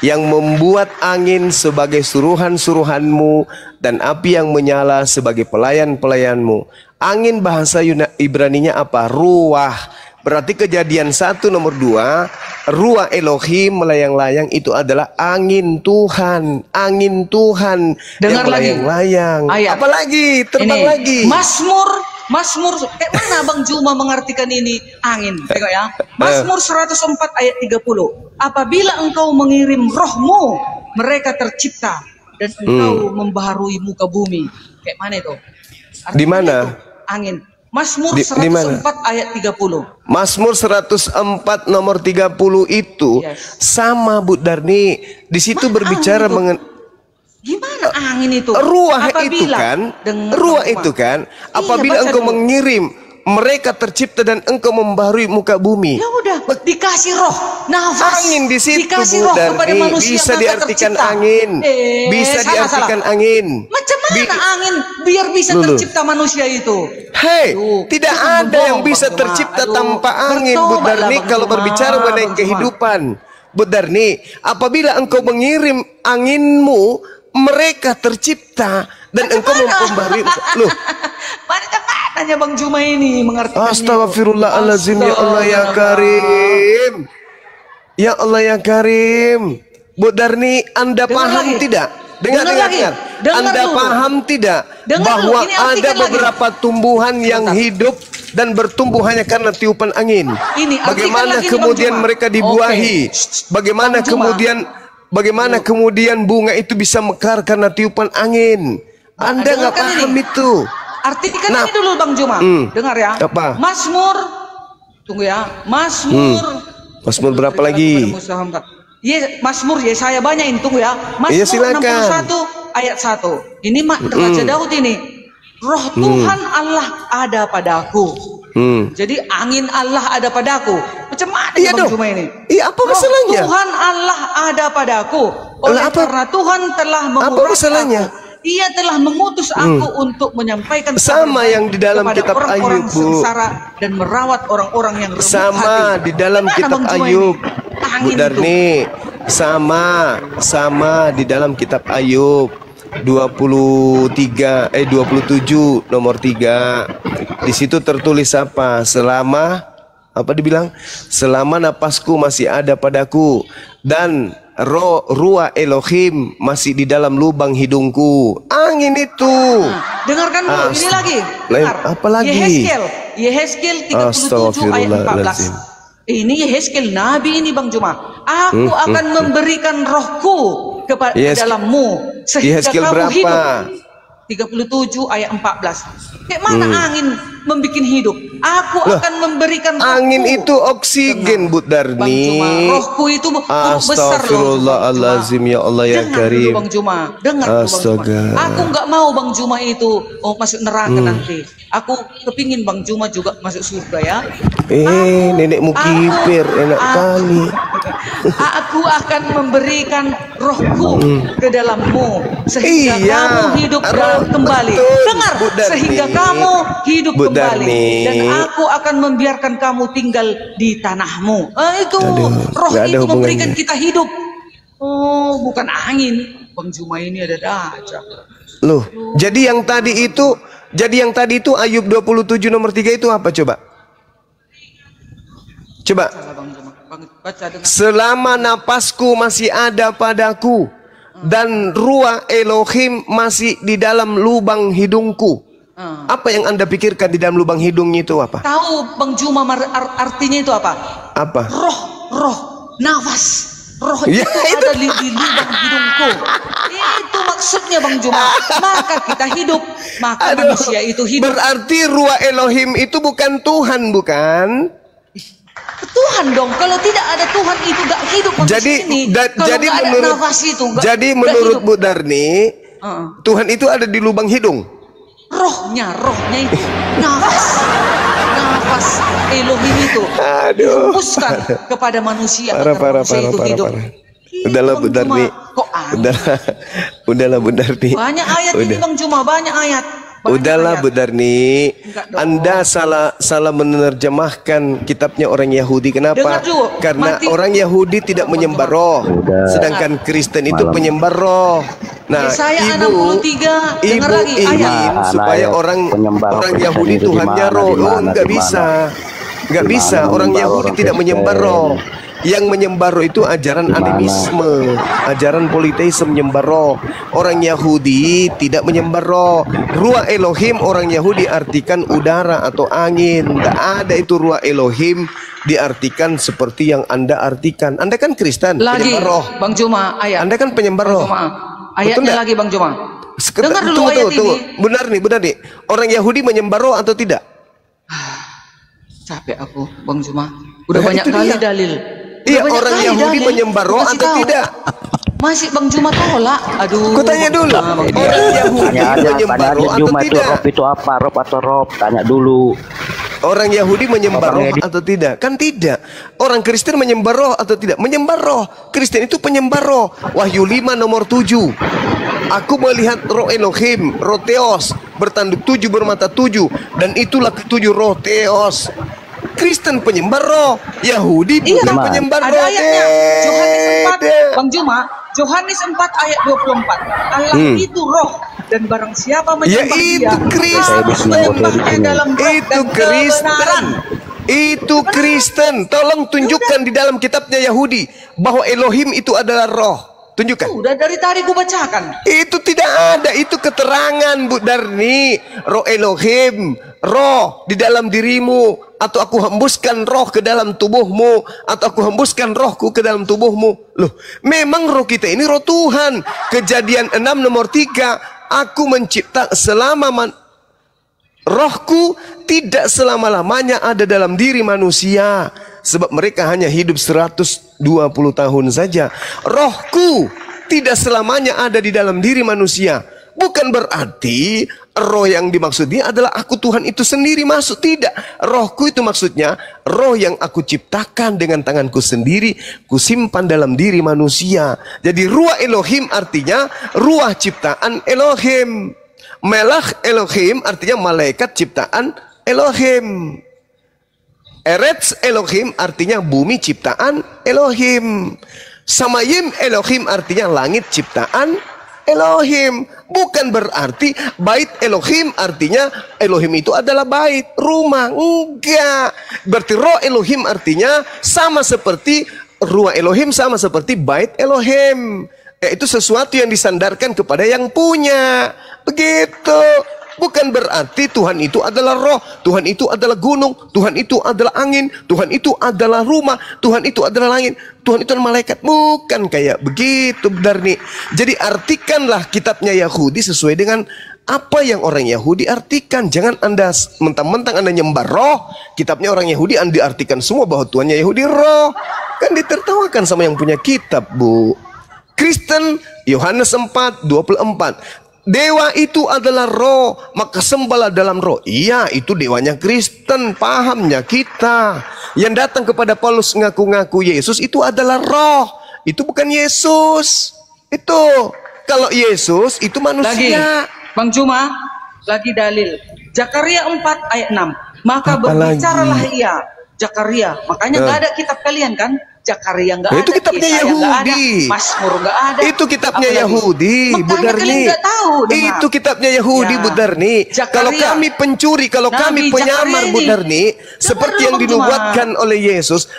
yang membuat angin sebagai suruhan-suruhanmu dan api yang menyala sebagai pelayan-pelayanmu. Angin bahasa Ibraninya apa? Ruah. Berarti Kejadian 1 nomor 2, ruah Elohim melayang-layang itu adalah angin Tuhan. Angin Tuhan dengar yang melayang-layang. Apalagi terbang ini, lagi. Mazmur, kayak mana Bang Juma mengartikan ini angin? Tengok ya. Mazmur 104 ayat 30. Apabila engkau mengirim rohmu, mereka tercipta dan engkau membaharui muka bumi. Kayak mana itu? Di mana? Angin. Mazmur 104 ayat 30. Mazmur 104 nomor 30 itu sama Bu Darni. Di situ berbicara mengenai gimana angin itu? Ruah itu kan, apabila engkau mengirim, mereka tercipta dan engkau membaharui muka bumi. Ya udah, dikasih roh, nafas. Angin di situ dikasih Bu roh kepada Darni, manusia bisa diartikan angin. Bisa diartikan angin. Macam mana angin biar bisa tercipta manusia itu? Hei, tidak ada yang bisa tercipta tanpa angin Bu Darni kalau berbicara mengenai kehidupan. Bu Darni, apabila engkau mengirim anginmu, mereka tercipta dan engkau membaharui. Loh, tanya Bang Juma ini mengerti. Astagfirullahaladzim, ya Allah ya Karim. Ya Allah ya Karim. Bu Darni, Anda paham tidak? Dengar. Anda paham tidak bahwa ada beberapa tumbuhan yang hidup dan bertumbuh hanya karena tiupan angin? Bagaimana kemudian mereka dibuahi? Bagaimana kemudian bunga itu bisa mekar karena tiupan angin? Anda nggak paham itu. Artikan ini dulu Bang Juma. Dengar ya. Apa? Mazmur. Tunggu ya. Mazmur. Mazmur berapa lagi? Mazmur Yesaya banyak ini. Tunggu ya. Mazmur 61 ayat 1. Ini Raja Daud ini. Roh Tuhan Allah ada padaku. Jadi angin Allah ada padaku. Macam mana Bang Juma ini? Iya, apa masalahnya? Roh Tuhan Allah ada padaku. Oleh karena Tuhan telah menguras aku. Ia telah mengutus aku untuk menyampaikan sama yang di dalam kitab Ayub, Bu. Dan merawat orang-orang yang remuk sama hati. di dalam kitab Ayub, Bu Darni. Sama di dalam kitab Ayub 27 nomor 3. Di situ tertulis apa? Selama napasku masih ada padaku dan ruah Elohim masih di dalam lubang hidungku. Angin itu. Dengarkan dulu, ini lagi. Apa lagi? Yehezkiel 37 ayat 14. Ini Yehezkiel Nabi ini Bang Juma. Aku akan memberikan rohku kepada dalammu sehingga kamu hidup. 37 ayat 14. Kayak mana angin membuat hidup? Aku akan memberikan rohku. Angin itu oksigen Bu Darni. Rohku itu besar loh. Astagfirullahaladzim, ya Allah ya Karim. Bang Juma, dengar Bang Juma. Aku nggak mau Bang Juma itu masuk neraka nanti. Aku kepingin Bang Juma juga masuk surga ya. Nenekmu kipir enak kali. Aku akan memberikan rohku ke dalammu sehingga kamu hidup kembali. Dengar, sehingga kamu hidup kembali dan aku akan membiarkan kamu tinggal di tanahmu. Itu roh itu memberikan kita hidup. Oh, bukan angin. Bang Juma ini ada aja. Loh, jadi yang tadi itu Ayub 27 nomor 3 itu apa coba? Coba. Selama napasku masih ada padaku dan ruah Elohim masih di dalam lubang hidungku. Apa yang Anda pikirkan di dalam lubang hidungnya itu apa? Tahu Bang Juma artinya itu apa? Apa? Roh, nafas. Roh itu ada di lubang hidungku. Itu maksudnya Bang Juma. Maka kita hidup, maka manusia itu hidup. Berarti ruah Elohim itu bukan Tuhan, bukan? Tuhan dong. Kalau tidak ada Tuhan itu gak hidup manusia ini. Jadi menurut Bu Darni, Tuhan itu ada di lubang hidung. Rohnya itu nafas Elohim itu dihembuskan kepada manusia. Parah. Udahlah Bu Darni. Udahlah Bu Darni. Banyak ayat ini Bang Juma, banyak ayat. Udahlah Bu Darni, Anda salah menerjemahkan kitabnya orang Yahudi. Kenapa? Karena orang Yahudi tidak menyembah roh, sedangkan Kristen itu penyembah roh. Nah, ibu ingin supaya orang Yahudi Tuhannya roh. Oh, nggak bisa. Orang Yahudi tidak menyembah roh. Yang menyembah roh itu ajaran animisme, ajaran politeisme, menyembah roh. Orang Yahudi tidak menyembah roh. Ruah Elohim orang Yahudi artikan udara atau angin. Tidak ada itu ruah Elohim diartikan seperti yang Anda artikan. Anda kan Kristen, penyembah roh. Bang Juma, ayat. Anda kan penyembah roh. Ayatnya lagi Bang Juma. Dengar dulu ayat ini. Benar nih. Orang Yahudi menyembah roh atau tidak? Capek aku, Bang Juma. Udah banyak kali dalil. Iya, orang Yahudi menyembah roh atau tidak? Masih Bang Juma tolak. Aduh. Ku tanya dulu. Orang Yahudi menyembah roh atau tidak? Rob itu apa? Rob atau rob? Tanya dulu. Orang Yahudi menyembah roh atau tidak? Kan tidak. Orang Kristen menyembah roh atau tidak? Menyembah roh. Kristen itu penyembah roh. Wahyu 5 nomor 7. Aku melihat roh Elohim, roh Theos, bertanduk 7 bermata 7, dan itulah ketujuh roh Theos. Kristen penyembah roh, Yahudi bukan penyembah roh. Ada ayatnya, Yohanes 4, Bang Juma, Yohanes 4 ayat 24. Allah itu roh, dan barang siapa menyembah dia, menyembahnya dalam roh dan kebenaran. Itu Kristen. Tolong tunjukkan di dalam kitabnya Yahudi bahwa Elohim itu adalah roh. Tunjukkan. Udah dari tadi gue bacakan. Itu tidak ada, itu keterangan Bu Darni. Roh Elohim, roh di dalam dirimu, atau aku hembuskan roh ke dalam tubuhmu, atau aku hembuskan rohku ke dalam tubuhmu. Loh, memang roh kita ini roh Tuhan. Kejadian 6 nomor 3, aku mencipta rohku tidak selama-lamanya ada dalam diri manusia, sebab mereka hanya hidup 120 tahun saja. Rohku tidak selamanya ada di dalam diri manusia. Bukan berarti roh yang dimaksudnya adalah aku Tuhan itu sendiri masuk. Tidak. Rohku itu maksudnya roh yang aku ciptakan dengan tanganku sendiri, kusimpan dalam diri manusia. Jadi ruah Elohim artinya ruah ciptaan Elohim. Melach Elohim artinya malaikat ciptaan Elohim. Eretz Elohim artinya bumi ciptaan Elohim. Samayim Elohim artinya langit ciptaan Elohim. Bukan berarti bait Elohim artinya Elohim itu adalah bait, rumah. Enggak. Berarti roh Elohim artinya sama seperti ruah Elohim, sama seperti bait Elohim. Yaitu sesuatu yang disandarkan kepada yang punya. Begitu. Bukan berarti Tuhan itu adalah roh, Tuhan itu adalah gunung, Tuhan itu adalah angin, Tuhan itu adalah rumah, Tuhan itu adalah langit, Tuhan itu adalah malaikat. Bukan kayak begitu, Darni. Jadi artikanlah kitabnya Yahudi sesuai dengan apa yang orang Yahudi artikan. Jangan Anda mentang-mentang Anda nyembah roh, kitabnya orang Yahudi Anda diartikan semua bahwa Tuhannya Yahudi roh. Kan ditertawakan sama yang punya kitab, Bu. Kristen, Yohanes 4:24. Dewa itu adalah roh, maka sembahlah dalam roh. Iya, itu dewanya Kristen, pahamnya kita. Yang datang kepada Paulus ngaku-ngaku Yesus itu adalah roh. Itu bukan Yesus. Itu kalau Yesus itu manusia. Lagi, Bang Juma, lagi dalil. Zakaria 4 ayat 6. Maka berbicaralah ia, Zakaria. Makanya nggak ada kitab kalian kan? Zakaria nggak ada, itu kitabnya Yahudi. Mazmur nggak ada. Itu kitabnya Yahudi, Bu Darni. Itu kitabnya Yahudi, Bu Darni. Kalau kami pencuri, kalau kami penyamar, Bu Darni, seperti yang dinubuatkan oleh Yesus,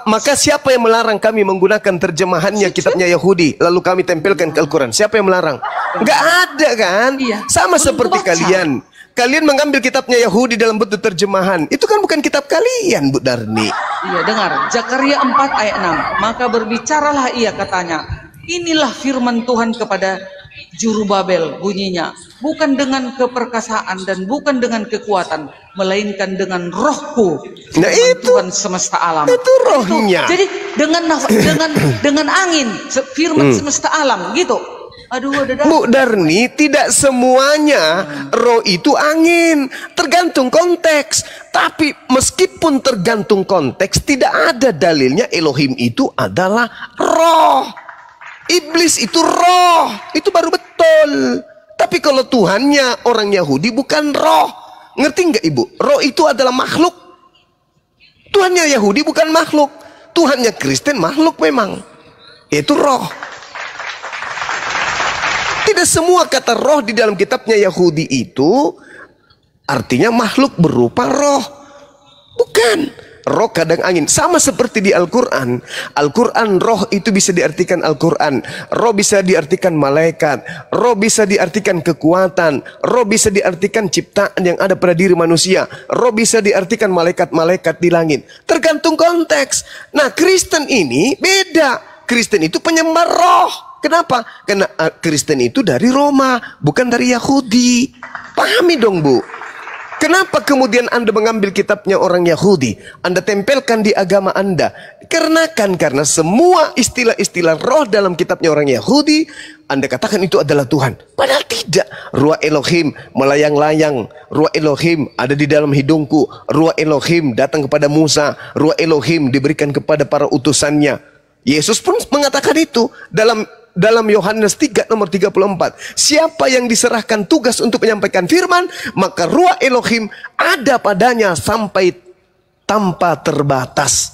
maka siapa yang melarang kami menggunakan terjemahannya kitabnya Yahudi, lalu kami tempelkan ke Al-Quran? Siapa yang melarang? Nggak ada kan? Sama seperti kalian. Kalian mengambil kitabnya Yahudi dalam bentuk terjemahan. Itu kan bukan kitab kalian, Bu Darni. Iya, dengar. Zakaria 4 ayat 6. Maka berbicaralah ia, katanya. Inilah firman Tuhan kepada Zerubabel, bunyinya. Bukan dengan keperkasaan dan bukan dengan kekuatan, melainkan dengan rohku. Nah itu Tuhan semesta alam. Itu rohnya. Jadi dengan angin, firman semesta alam, gitu. Aduh, Bu Darni, tidak semuanya roh itu angin, tergantung konteks. Tapi meskipun tergantung konteks, tidak ada dalilnya Elohim itu adalah roh. Iblis itu roh, itu baru betul. Tapi kalau Tuhannya orang Yahudi bukan roh. Ngerti nggak ibu? Roh itu adalah makhluk. Tuhannya Yahudi bukan makhluk. Tuhannya Kristen makhluk memang. Itu roh. Tidak semua kata roh di dalam kitabnya Yahudi itu artinya makhluk berupa roh. Bukan. Roh kadang angin. Sama seperti di Al-Quran. Al-Quran roh itu bisa diartikan Al-Quran. Roh bisa diartikan malaikat. Roh bisa diartikan kekuatan. Roh bisa diartikan ciptaan yang ada pada diri manusia. Roh bisa diartikan malaikat-malaikat di langit. Tergantung konteks. Nah, Kristen ini beda. Kristen itu penyembah roh. Kenapa? Karena Kristen itu dari Roma, bukan dari Yahudi. Pahami dong, Bu. Kenapa kemudian Anda mengambil kitabnya orang Yahudi, Anda tempelkan di agama Anda? Karena semua istilah-istilah roh dalam kitabnya orang Yahudi, Anda katakan itu adalah Tuhan. Padahal tidak. Ruah Elohim melayang-layang. Ruah Elohim ada di dalam hidungku. Ruah Elohim datang kepada Musa. Ruah Elohim diberikan kepada para utusannya. Yesus pun mengatakan itu dalam Yohanes 3 nomor 34. Siapa yang diserahkan tugas untuk menyampaikan firman, maka ruah Elohim ada padanya sampai tanpa terbatas.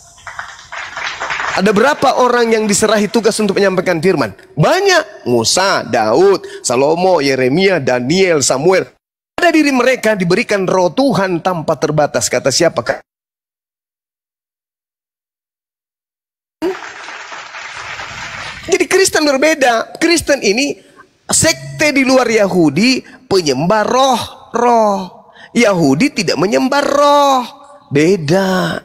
Ada berapa orang yang diserahi tugas untuk menyampaikan firman? Banyak. Musa, Daud, Salomo, Yeremia, Daniel, Samuel. Pada diri mereka diberikan roh Tuhan tanpa terbatas. Kata siapa? Jadi Kristen berbeda. Kristen ini sekte di luar Yahudi, penyembah roh. Yahudi tidak menyembah roh. Beda.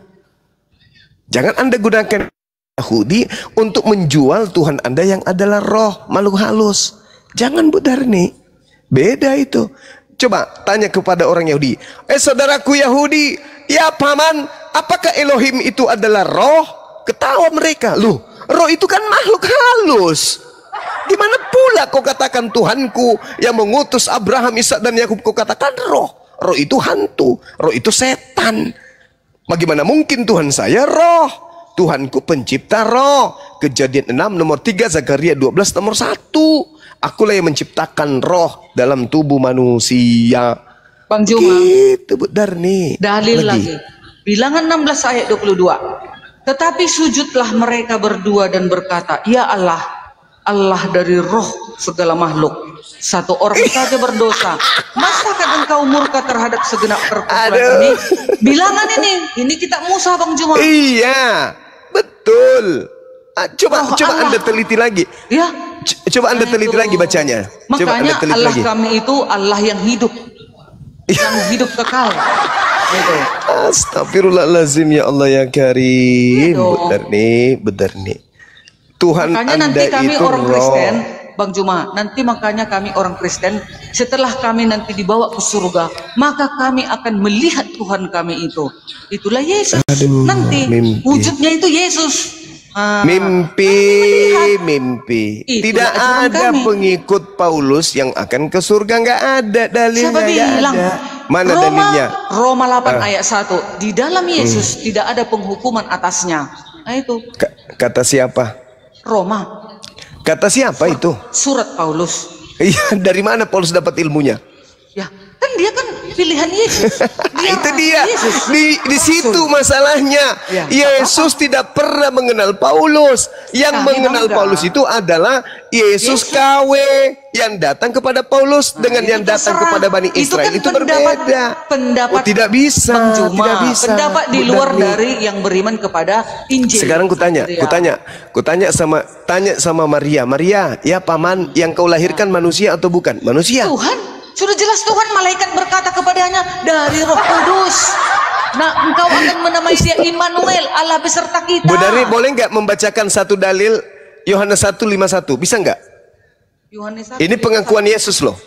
Jangan Anda gunakan Yahudi untuk menjual Tuhan Anda yang adalah roh, makhluk halus. Jangan, Bu Darni. Beda itu. Coba tanya kepada orang Yahudi. Saudaraku Yahudi, ya paman, apakah Elohim itu adalah roh? Ketawa mereka. Loh, roh itu kan makhluk halus. Gimana pula kau katakan Tuhanku yang mengutus Abraham, Ishak dan Yakub, kau katakan roh? Roh itu hantu, roh itu setan. Bagaimana mungkin Tuhan saya roh? Tuhanku pencipta roh. Kejadian 6 nomor 3, Zakaria 12 nomor 1. Akulah yang menciptakan roh dalam tubuh manusia. Bang Juma, gitu, Bu Darni. Dalil lagi. Bilangan 16 ayat 22. Tetapi sujudlah mereka berdua dan berkata, ya Allah, Allah dari roh segala makhluk. Satu orang saja berdosa. Masakah engkau murka terhadap segenap perkumpulan ini? Bilangan ini kitab Musa, Bang Juma. Iya, betul. Coba Allah. Anda teliti lagi. Ya. Coba Anda teliti lagi bacanya. Makanya Allah lagi. Kami itu Allah yang hidup. Yang hidup kekal. Astagfirullahaladzim, ya Allah ya Karim. Benar nih. Tuhan makanya Anda nanti kami itu orang roh. Kristen, Bang Juma, nanti makanya kami orang Kristen, setelah kami nanti dibawa ke surga, maka kami akan melihat Tuhan kami itu. Itulah Yesus. Nanti mimpi. wujudnya itu Yesus. Mimpi. Tidak ada pengikut Paulus yang akan ke surga. Nggak ada dalilnya. Siapa bilang? Ada. Mana dalilnya? Roma 8 ayat 1. Di dalam Yesus tidak ada penghukuman atasnya. Nah itu. Kata siapa? Roma. Kata siapa itu? Surat Paulus. Iya, dari mana Paulus dapat ilmunya? Ya, kan dia kan pilihan Yesus. Itu dia. Di situ masalahnya. Ya, Yesus tidak pernah mengenal Paulus. Yang mengenal Paulus itu adalah Yesus KW yang datang kepada Paulus dengan yang datang kepada Bani Israel. Itu berbeda. Pendapat tidak bisa. Tidak bisa. Pendapat di luar dari yang beriman kepada Injil. Sekarang kutanya sama Maria. Maria, ya paman, yang kau lahirkan manusia atau bukan? Manusia. Tuhan. Sudah jelas Tuhan, malaikat berkata kepadanya dari Roh Kudus. Nah, engkau akan menamai dia Immanuel, Allah beserta kita. Bu Dari, boleh nggak membacakan satu dalil Yohanes 1:51? Bisa nggak? Ini pengakuan Yesus loh.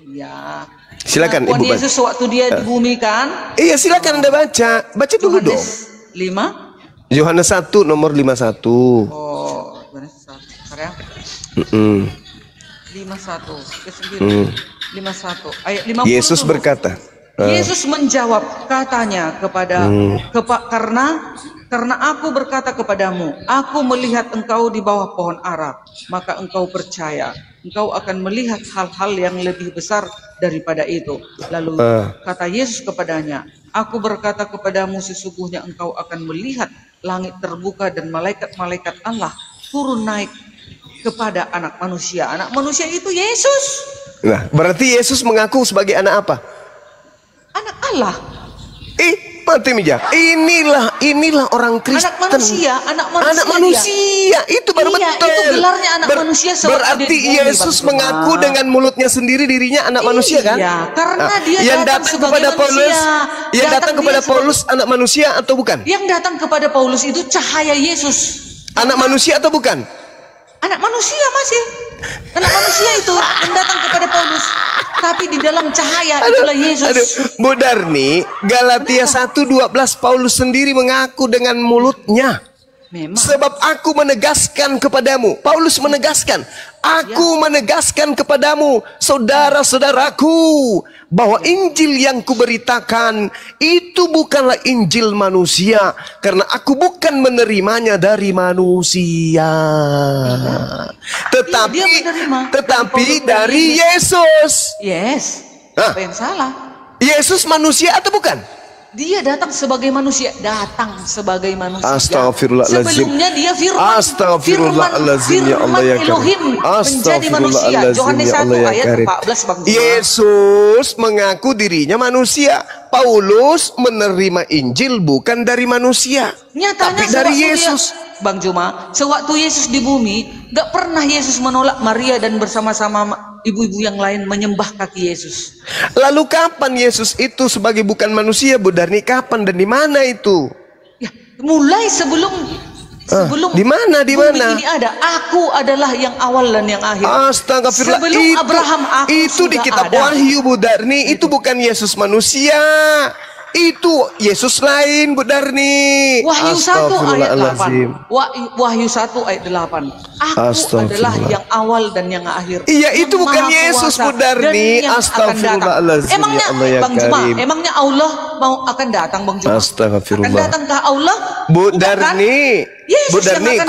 Iya. Silakan pengakuan Ibu. Yesus waktu dia di bumi kan? Iya, silakan Anda baca. Baca dulu dong. 5. Yohanes 1 nomor 51. Oh, Yohanes 1. Bentar ya. 51 ke 9. 51 ayat 50. Yesus berkata, Yesus menjawab, katanya kepada karena Karena aku berkata kepadamu, aku melihat engkau di bawah pohon ara, maka engkau percaya. Engkau akan melihat hal-hal yang lebih besar daripada itu. Lalu kata Yesus kepadanya, aku berkata kepadamu, sesungguhnya engkau akan melihat langit terbuka dan malaikat-malaikat Allah turun naik kepada anak manusia. Anak manusia itu Yesus. Nah, berarti Yesus mengaku sebagai anak apa? Anak Allah. Mati Mija. Inilah orang Kristen. Anak manusia. Itu baru betul. Itu gelarnya anak manusia. Berarti Yesus mengaku dengan mulutnya sendiri dirinya anak manusia kan? Iya, karena dia yang datang sebagai kepada Paulus, manusia. Yang datang kepada Paulus anak manusia atau bukan? Yang datang kepada Paulus itu cahaya Yesus. Anak manusia atau bukan? Anak manusia masih. Anak manusia itu yang datang kepada Paulus. Tapi di dalam cahaya itulah Yesus. Bu Darni, Galatia 1:12 Paulus sendiri mengaku dengan mulutnya. Memang. Sebab aku menegaskan kepadamu, Paulus menegaskan, aku menegaskan kepadamu, saudara-saudaraku, bahwa Injil yang kuberitakan itu bukanlah Injil manusia, karena aku bukan menerimanya dari manusia, tetapi dari Yesus. Yes. Apa yang salah? Yesus manusia atau bukan? Dia datang sebagai manusia. Astagfirullahaladzim. Sebelumnya dia firman. Astagfirullahaladzim, ya Allah ya Elohim menjadi manusia. Yohanes 1 ayat 14 Bang Juma. Yesus mengaku dirinya manusia. Paulus menerima Injil bukan dari manusia, nyatanya tapi dari Yesus. Bang Juma, sewaktu Yesus di bumi, gak pernah Yesus menolak Maria dan bersama-sama ibu-ibu yang lain menyembah kaki Yesus. Lalu kapan Yesus itu sebagai bukan manusia, Bu Darni? Kapan dan di mana itu? Ya, mulai sebelum di mana? Ini ada. Aku adalah yang awal dan yang akhir. Astagfirullah. Sebelum Abraham itu di kitab Wahyu, Bu Darni. Itu bukan Yesus manusia. Itu Yesus lain, Bu Darni. Wahyu 1 ayat 8. Wahyu 1 ayat 8. Aku adalah yang awal dan yang akhir. Iya, itu bukan Yesus, Bu Darni. Astagfirullahaladzim. Emangnya Bang Juma, emangnya Allah mau akan datang, Bang Juma? Astagfirullah. Akan datangkah Allah? Bu Darni. Bu Darni,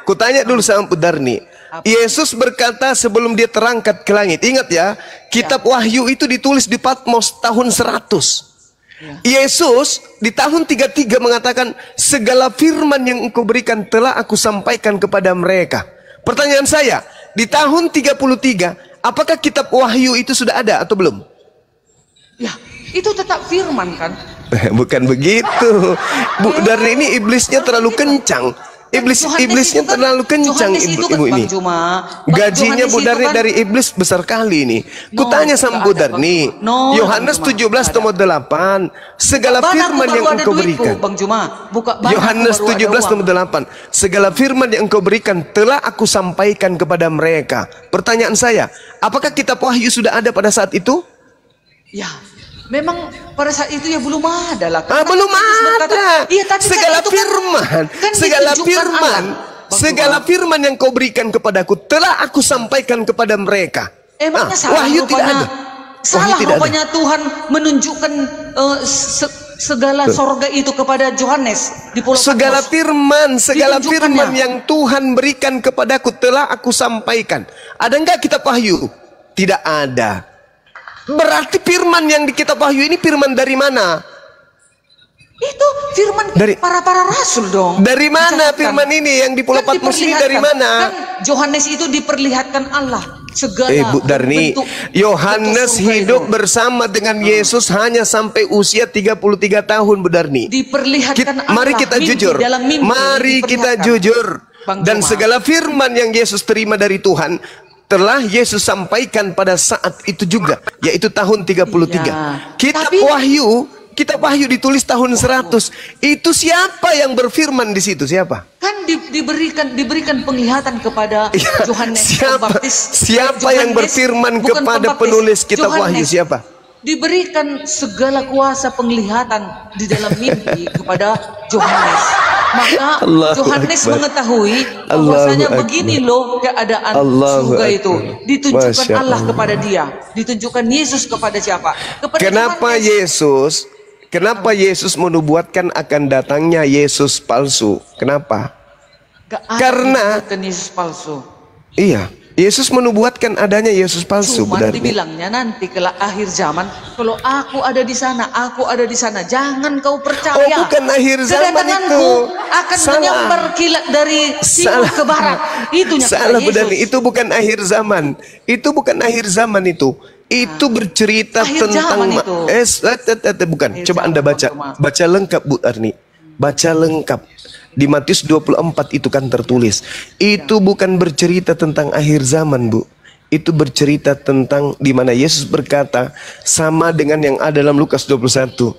kutanya dulu sama Bu Darni. Yesus berkata sebelum dia terangkat ke langit. Ingat ya, kitab Wahyu itu ditulis di Patmos tahun 100. Yesus di tahun 33 mengatakan, segala firman yang engkau berikan telah aku sampaikan kepada mereka. Pertanyaan saya, di tahun 33, apakah kitab Wahyu itu sudah ada atau belum? Ya, itu tetap firman kan? Bukan begitu. Bu Darni, ini iblisnya terlalu kencang. Iblisnya terlalu kencang, ibu ini. Gajinya Bu Darni dari iblis besar kali ini. Kutanya sama Bu Darni, Yohanes 17:8, segala firman yang engkau berikan. Yohanes 17:8, segala firman yang engkau berikan telah aku sampaikan kepada mereka. Pertanyaan saya, apakah kitab Wahyu sudah ada pada saat itu? Ya, memang pada saat itu ya belum ada lah. Belum ada. Segala firman, segala firman yang kau berikan kepadaku telah aku sampaikan kepada mereka. Emangnya salah Wahyu tidak ada. Salah rupanya Tuhan menunjukkan segala sorga itu kepada Yohanes di Pulau Patmos. Segala firman yang Tuhan berikan kepadaku telah aku sampaikan. Ada enggak kitab Wahyu? Tidak ada. Berarti firman yang di kitab Wahyu ini firman dari mana? Itu firman dari para rasul dong. Dari mana firman ini yang di Pulau Patmos ini dari mana? Kan Yohanes itu diperlihatkan Allah segala Bu Darni, Yohanes hidup bersama dengan Yesus hanya sampai usia 33 tahun, Bu Darni. Diperlihatkan Allah. Mari kita jujur. Mari kita jujur. Dan segala firman yang Yesus terima dari Tuhan telah Yesus sampaikan pada saat itu juga, yaitu tahun 33. Kitab Wahyu ditulis tahun 100. Itu siapa yang berfirman di situ? Siapa? Kan diberikan penglihatan kepada Yohanes Pembaptis. Siapa yang berfirman kepada penulis kitab Wahyu? Siapa? Diberikan segala kuasa penglihatan di dalam mimpi kepada Yohanes. Maka Yohanes mengetahui bahwasanya begini loh keadaan surga itu. Ditunjukkan Allah kepada dia. Ditunjukkan Yesus kepada siapa? Kepada Kenapa Yohanes. Yesus Kenapa Yesus menubuatkan akan datangnya Yesus palsu? Kenapa? Karena Yesus palsu. Iya, Yesus menubuatkan adanya Yesus palsu. Cuma dibilangnya nanti ke akhir zaman, kalau aku ada di sana, aku ada di sana, jangan kau percaya. Oh, bukan akhir zaman itu. Akan menyambar kilat dari timur ke barat. Itunya salah Yesus. benar, itu bukan akhir zaman. Itu bukan akhir zaman itu. Itu bercerita akhir tentang bukan. Akhir Coba Anda baca lengkap Bu Arni. Baca lengkap. Di Matius 24 itu kan tertulis. Itu bukan bercerita tentang akhir zaman, Bu. Itu bercerita tentang di mana Yesus berkata sama dengan yang ada dalam Lukas 21.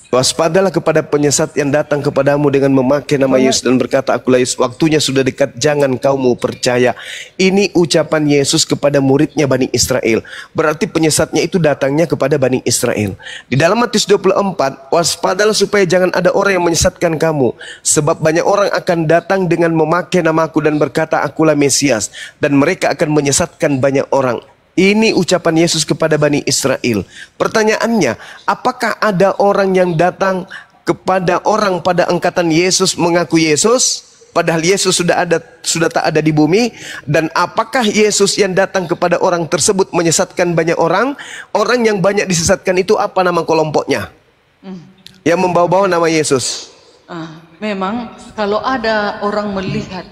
Waspadalah kepada penyesat yang datang kepadamu dengan memakai nama Yesus dan berkata, akulah Yesus, waktunya sudah dekat, jangan kamu percaya. Ini ucapan Yesus kepada muridnya Bani Israel. Berarti penyesatnya itu datangnya kepada Bani Israel. Di dalam Matius 24, waspadalah supaya jangan ada orang yang menyesatkan kamu. Sebab banyak orang akan datang dengan memakai namaku dan berkata, akulah Mesias. Dan mereka akan menyesatkan banyak orang. Ini ucapan Yesus kepada Bani Israel. Pertanyaannya, apakah ada orang yang datang kepada orang pada angkatan Yesus mengaku Yesus, padahal Yesus sudah tak ada di bumi? Dan apakah Yesus yang datang kepada orang tersebut menyesatkan banyak orang? Orang yang banyak disesatkan itu apa nama kelompoknya? Yang membawa-bawa nama Yesus. Memang kalau ada orang melihat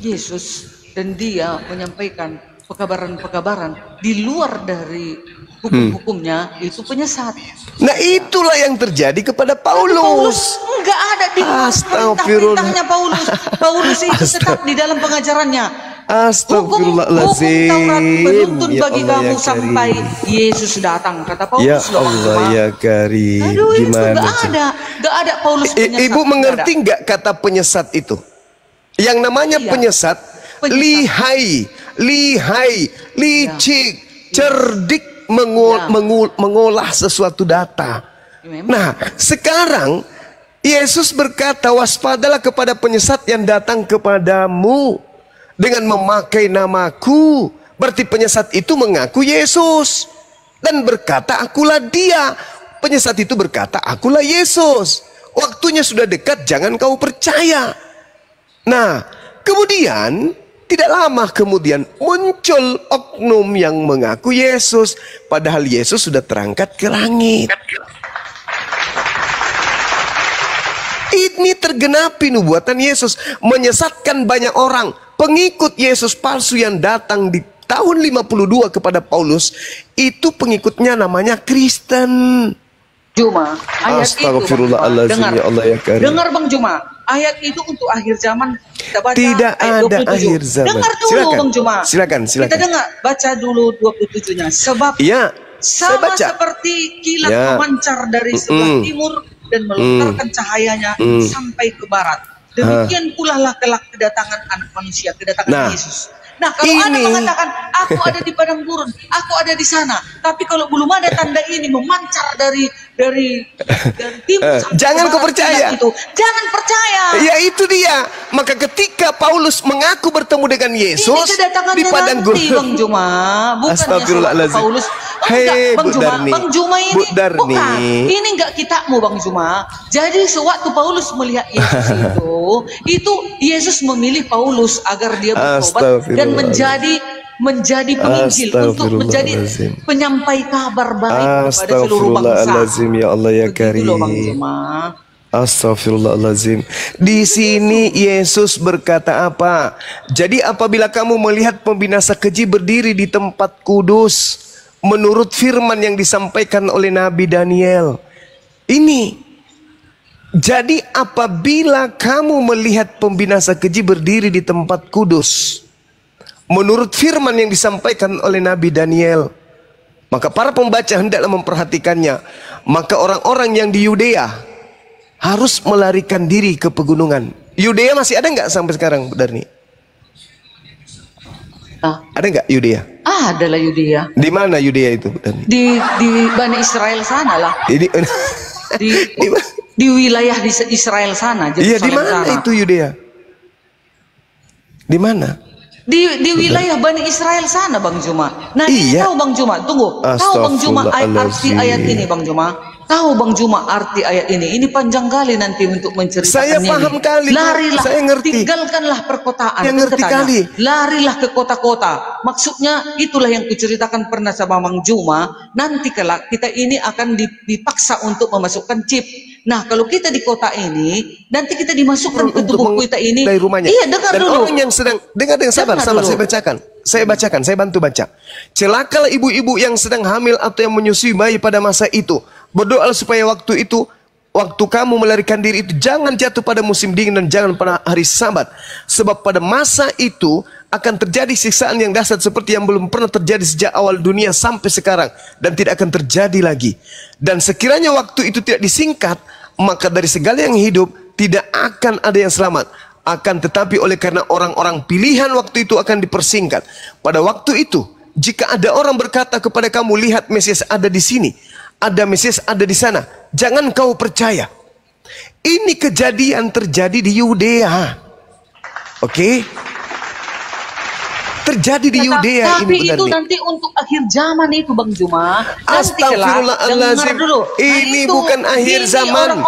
Yesus dan dia menyampaikan pekabaran-pekabaran di luar dari hukum-hukumnya, itu penyesat. Nah, itulah yang terjadi kepada Paulus. Enggak ada di perintah-perintahnya Paulus. Paulus itu tetap di dalam pengajarannya. Astagfirullahaladzim. Hukum Taurat penuntun bagi kamu sampai Yesus datang, kata Paulus. Ya Allah ya Karim. Aduh, gimana? Enggak ada Paulus penyesat. Ibu mengerti enggak kata penyesat itu? Yang namanya penyesat, lihai, licik, cerdik, mengolah sesuatu data. Nah, sekarang Yesus berkata, waspadalah kepada penyesat yang datang kepadamu dengan memakai namaku. Berarti penyesat itu mengaku Yesus dan berkata, akulah dia. Penyesat itu berkata, akulah Yesus. Waktunya sudah dekat, jangan kau percaya. Nah, kemudian tidak lama kemudian muncul oknum yang mengaku Yesus, padahal Yesus sudah terangkat ke langit. Ini tergenapi nubuatan Yesus, menyesatkan banyak orang. Pengikut Yesus palsu yang datang di tahun 52 kepada Paulus, itu pengikutnya namanya Kristen. Juma, ayat Astagfirullahaladzim, ya Allah ya Karim. Dengar Bang Juma, ayat itu untuk akhir zaman. Kita baca tidak ada 27. Akhir zaman. Dengar dulu Bang Juma. Silakan. Kita dengar, baca dulu 27-nya. Sebab sama seperti kilat memancar dari sebelah timur dan melontarkan cahayanya sampai ke barat. Demikian pula lah kelak kedatangan anak manusia, kedatangan Yesus. Nah, kalau ada mengatakan, aku ada di padang gurun, aku ada di sana, tapi kalau belum ada tanda ini memancar dari timur sampai jangan kau percaya. Jangan percaya. Ya itu dia. Maka ketika Paulus mengaku bertemu dengan Yesus di padang gurun, Bang Juma, bukan Paulus. Hei, Bang Juma ini bukan. Ini enggak kitabmu Bang Juma. Jadi sewaktu Paulus melihat Yesus itu Yesus memilih Paulus agar dia bertobat dan menjadi penginjil, untuk menjadi penyampai kabar baik kepada seluruh bangsa. Ya Allah ya Karim. Astagfirullahaladzim. Di sini Yesus berkata apa? Jadi apabila kamu melihat pembinasa keji berdiri di tempat kudus, menurut firman yang disampaikan oleh Nabi Daniel. Ini. Jadi apabila kamu melihat pembinasa keji berdiri di tempat kudus, menurut firman yang disampaikan oleh Nabi Daniel, maka para pembaca hendaklah memperhatikannya. Maka orang-orang yang di Yudea harus melarikan diri ke pegunungan. Yudea masih ada nggak sampai sekarang, Darni? Ada nggak Yudea? Adalah Yudea. Di mana Yudea itu, Darni? Di Bani Israel sana lah. Di wilayah di Israel sana. Iya, di mana itu Yudea? Di mana? Di wilayah Bani Israel sana Bang Juma. Nah, ini tahu Bang Juma, tunggu. Tahu Bang Juma arti ayat ini Bang Juma? Tahu Bang Juma arti ayat ini? Ini panjang kali nanti untuk menceritakannya. Saya paham kali. Larilah, saya ngerti. tinggalkanlah perkotaan. Yang ngerti kali. Larilah ke kota-kota. Maksudnya itulah yang kuceritakan pernah sama Bang Juma. Nanti kelak kita ini akan dipaksa untuk memasukkan chip. Nah, kalau kita di kota ini, nanti kita dimasukkan ke tubuh kita ini. Dari rumahnya. Iya, dengar dan dulu. orang yang sedang dengar sabar, saya bacakan, saya bantu baca. Celakalah ibu-ibu yang sedang hamil atau yang menyusui bayi pada masa itu. Berdoa supaya waktu kamu melarikan diri itu jangan jatuh pada musim dingin dan jangan pada hari Sabat. Sebab pada masa itu akan terjadi siksaan yang dahsyat seperti yang belum pernah terjadi sejak awal dunia sampai sekarang dan tidak akan terjadi lagi. Dan sekiranya waktu itu tidak disingkat, maka dari segala yang hidup tidak akan ada yang selamat. Akan tetapi oleh karena orang-orang pilihan waktu itu akan dipersingkat. Pada waktu itu, jika ada orang berkata kepada kamu, lihat Mesias ada di sini, ada Mesias ada di sana, jangan kau percaya. Ini kejadian terjadi di Yudea. Oke? Terjadi di Yudea tapi ini. Tapi itu nanti untuk akhir zaman itu Bang Juma. Astagfirullahaladzim. Ini bukan akhir zaman.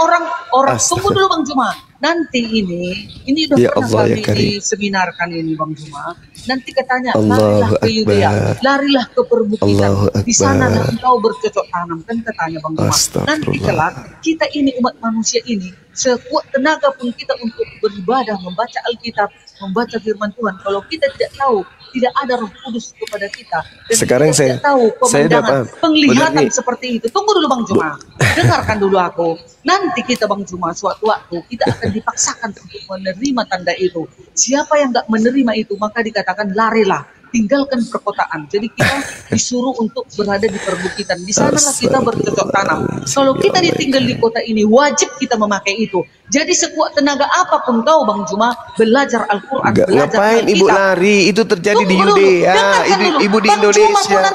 Orang tunggu dulu Bang Juma. Nanti ini udah ya pernah Allah, kami seminarkan ini Bang Juma. Nanti katanya larilah ke Yudea, larilah ke perbukitan. Di sana engkau bercocok tanam kan katanya Bang Juma. Nanti kelak kita ini umat manusia ini sekuat tenaga pun kita untuk beribadah, membaca Alkitab, membaca firman Tuhan. Kalau kita tidak tahu, tidak ada Roh Kudus kepada kita. Dan sekarang kita tidak tahu pemandangan, penglihatan seperti itu. Tunggu dulu Bang Juma, dengarkan dulu aku. Nanti kita Bang Juma suatu waktu kita akan dipaksakan untuk menerima tanda itu. Siapa yang nggak menerima itu maka dikatakan larilah, tinggalkan perkotaan. Jadi kita disuruh untuk berada di perbukitan. Di sanalah kita bercocok tanam. Kalau kita ditinggal di kota ini, wajib kita memakai itu. Jadi sekuat tenaga apapun kau Bang Juma belajar Al-Quran, belajar ngapain Ibu lari? Itu terjadi di Yudea. Ibu di Indonesia.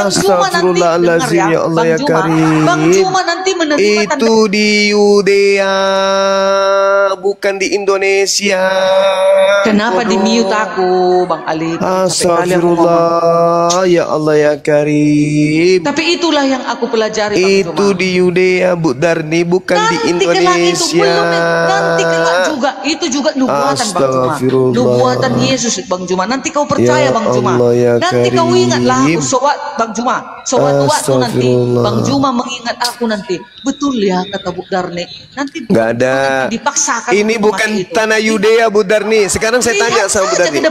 Astagfirullahaladzim, ya Allah ya Karim. Bang Juma nanti menerima tanda. Itu di Yudea, bukan di Indonesia. Kenapa di mute aku Bang Ali? Astagfirullah, ya Allah ya Karim. Tapi itulah yang aku pelajari Bang Juma. Itu di Yudea Bu Darni, bukan di Indonesia. Nanti kelak juga itu juga nubuatan Bang Juma. Nubuatan Yesus Bang Juma. Nanti kau percaya Bang Juma. Nanti kau ingatlah aku Bang Juma. Waktu nanti Bang Juma mengingat aku nanti. Betul ya kata Bu Darni. Nanti nggak ada. Dipaksakan. Ini bukan tanah Yudea Bu Darni. Sekarang saya tanya sama Bu Darni.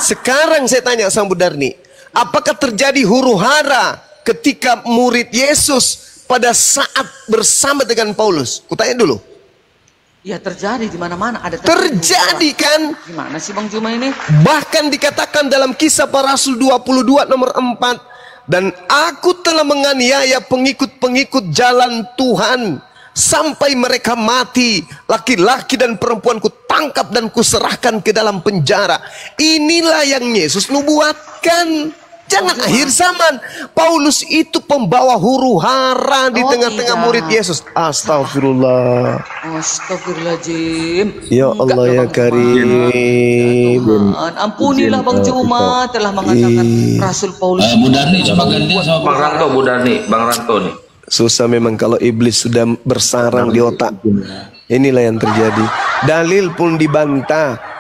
Sekarang saya tanya sama Bu Darni. Apakah terjadi huru-hara ketika murid Yesus pada saat bersama dengan Paulus? Kutanya dulu. Ya terjadi di mana-mana ada. Terjadi kan? Gimana sih Bang Juma ini? Bahkan dikatakan dalam Kisah Para Rasul 22 nomor 4, dan aku telah menganiaya pengikut-pengikut jalan Tuhan sampai mereka mati, laki-laki dan perempuan ku tangkap dan kuserahkan ke dalam penjara. Inilah yang Yesus nubuatkan. Jangan akhir zaman. Paulus itu pembawa huru-hara di tengah-tengah murid Yesus. Astagfirullah. Astagfirullahaladzim. Ya Allah ya Karim. Ampunilah Bang Juma telah mengatakan Rasul Paulus. Bu Darni coba gantian sama Bang Ranto. Bu Darni, Bang Ranto nih. Susah memang kalau iblis sudah bersarang di otak. Inilah yang terjadi. Dalil pun dibantah.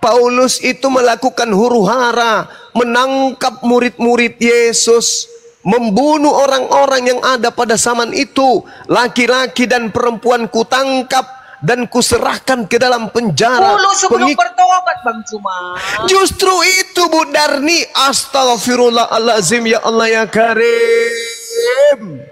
Paulus itu melakukan huru-hara, menangkap murid-murid Yesus, membunuh orang-orang yang ada pada zaman itu. Laki-laki dan perempuan kutangkap dan kuserahkan ke dalam penjara. Sebelum bertobat Bang Juma. Justru itu Bu Darni. Astagfirullahaladzim, ya Allah ya Karim.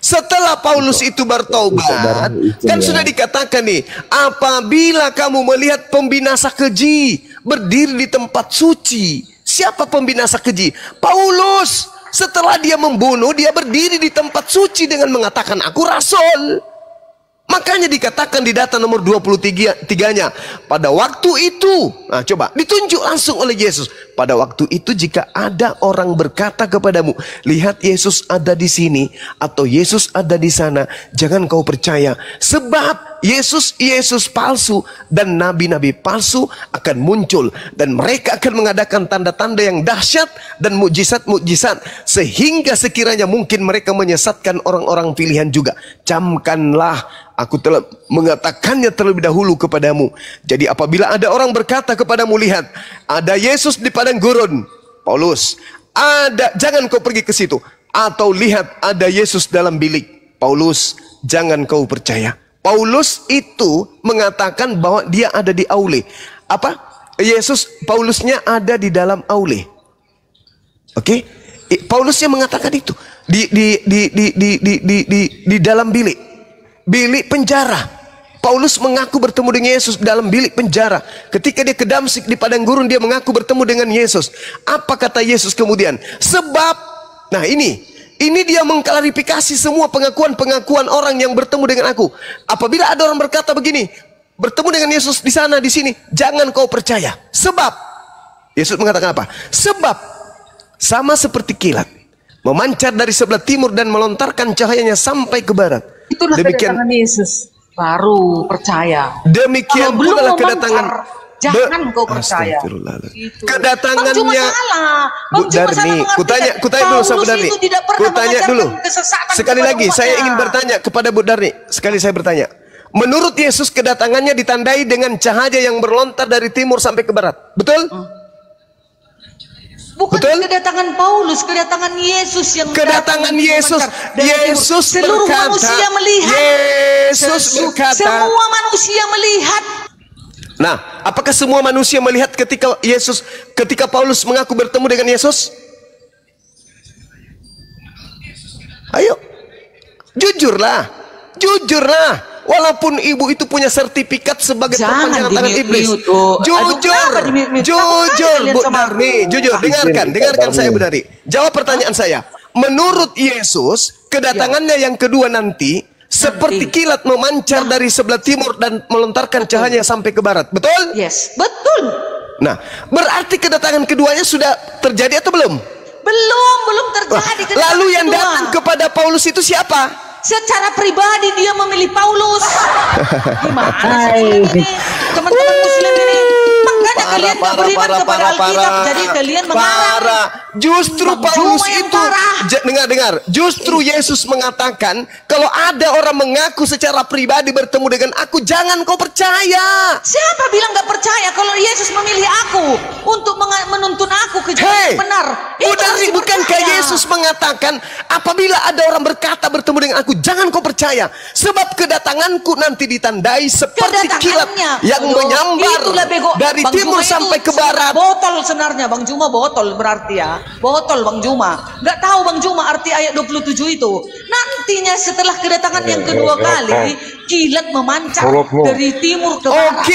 Setelah Paulus itu bertobat, kan sudah dikatakan nih, apabila kamu melihat pembinasa keji berdiri di tempat suci. Siapa pembinasa keji? Paulus. Setelah dia membunuh, dia berdiri di tempat suci dengan mengatakan, aku rasul. Makanya dikatakan di data nomor 23-nya, pada waktu itu, nah coba ditunjuk langsung oleh Yesus. Pada waktu itu jika ada orang berkata kepadamu, lihat Yesus ada di sini atau Yesus ada di sana, jangan kau percaya. Sebab Yesus palsu dan nabi-nabi palsu akan muncul, dan mereka akan mengadakan tanda-tanda yang dahsyat dan mukjizat-mukjizat sehingga sekiranya mungkin mereka menyesatkan orang-orang pilihan juga. Camkanlah, aku telah mengatakannya terlebih dahulu kepadamu. Jadi apabila ada orang berkata kepadamu, lihat, ada Yesus di padang gurun, Paulus, jangan kau pergi ke situ. Atau lihat, ada Yesus dalam bilik, Paulus, jangan kau percaya. Paulus itu mengatakan bahwa dia ada di aule. Apa? Paulusnya ada di dalam aule. Oke? Paulusnya mengatakan itu di dalam bilik penjara. Paulus mengaku bertemu dengan Yesus dalam bilik penjara. Ketika dia ke Damsyik di padang gurun, dia mengaku bertemu dengan Yesus. Apa kata Yesus kemudian? Sebab, nah ini dia mengklarifikasi semua pengakuan-pengakuan orang yang bertemu dengan aku. Apabila ada orang berkata begini, bertemu dengan Yesus di sana, di sini, jangan kau percaya. Sebab, Yesus mengatakan apa? Sebab, sama seperti kilat, memancar dari sebelah timur dan melontarkan cahayanya sampai ke barat. Itulah kedatangan Yesus, baru percaya. Demikian pula kedatangan, jangan kau percaya. Gitu. Kedatangannya Bu Darni, kutanya dulu sama Bu Darni. Kutanya dulu. Sekali lagi saya ingin bertanya kepada Bu Darni. Sekali saya bertanya. Menurut Yesus kedatangannya ditandai dengan cahaya yang berlontar dari timur sampai ke barat. Betul? Bukan kedatangan Paulus, kedatangan Yesus yang kedatangan Yesus. Yesus seluruh berkata, manusia melihat. Yesus berkata, semua manusia melihat. Nah, apakah semua manusia melihat ketika Paulus mengaku bertemu dengan Yesus? Ayo, jujurlah. Walaupun ibu itu punya sertifikat sebagai perpanjangan tangan iblis. Jujur, Bu Darni, jujur. Dengarkan saya, Bu Darni. Jawab pertanyaan saya. Menurut Yesus, kedatangannya yang kedua nanti seperti kilat memancar dari sebelah timur dan melontarkan cahayanya sampai ke barat. Betul? Yes, betul. Nah, berarti kedatangan keduanya sudah terjadi atau belum? Belum terjadi. Lalu yang datang kepada Paulus itu siapa? Secara pribadi dia memilih Paulus. Gimana sih teman-teman muslim ini? Makanya kalian gak beriman kepada Alkitab, jadi kalian mengarang. Justru Paulus itu, dengar. Justru Yesus mengatakan, kalau ada orang mengaku secara pribadi bertemu dengan aku, jangan kau percaya. Siapa bilang gak percaya kalau Yesus memilih aku untuk menuntun aku ke jalan yang benar? Bukankah Yesus mengatakan, apabila ada orang berkata bertemu dengan aku, jangan kau percaya, sebab kedatanganku nanti ditandai seperti kilat yang menyambar dari timur sampai ke barat. Botol sebenarnya Bang Juma, botol berarti ya. Botol Bang Juma. Nggak tahu Bang Juma arti ayat 27 itu. Nantinya setelah kedatangan yang kedua kali, kilat memancar dari timur ke barat.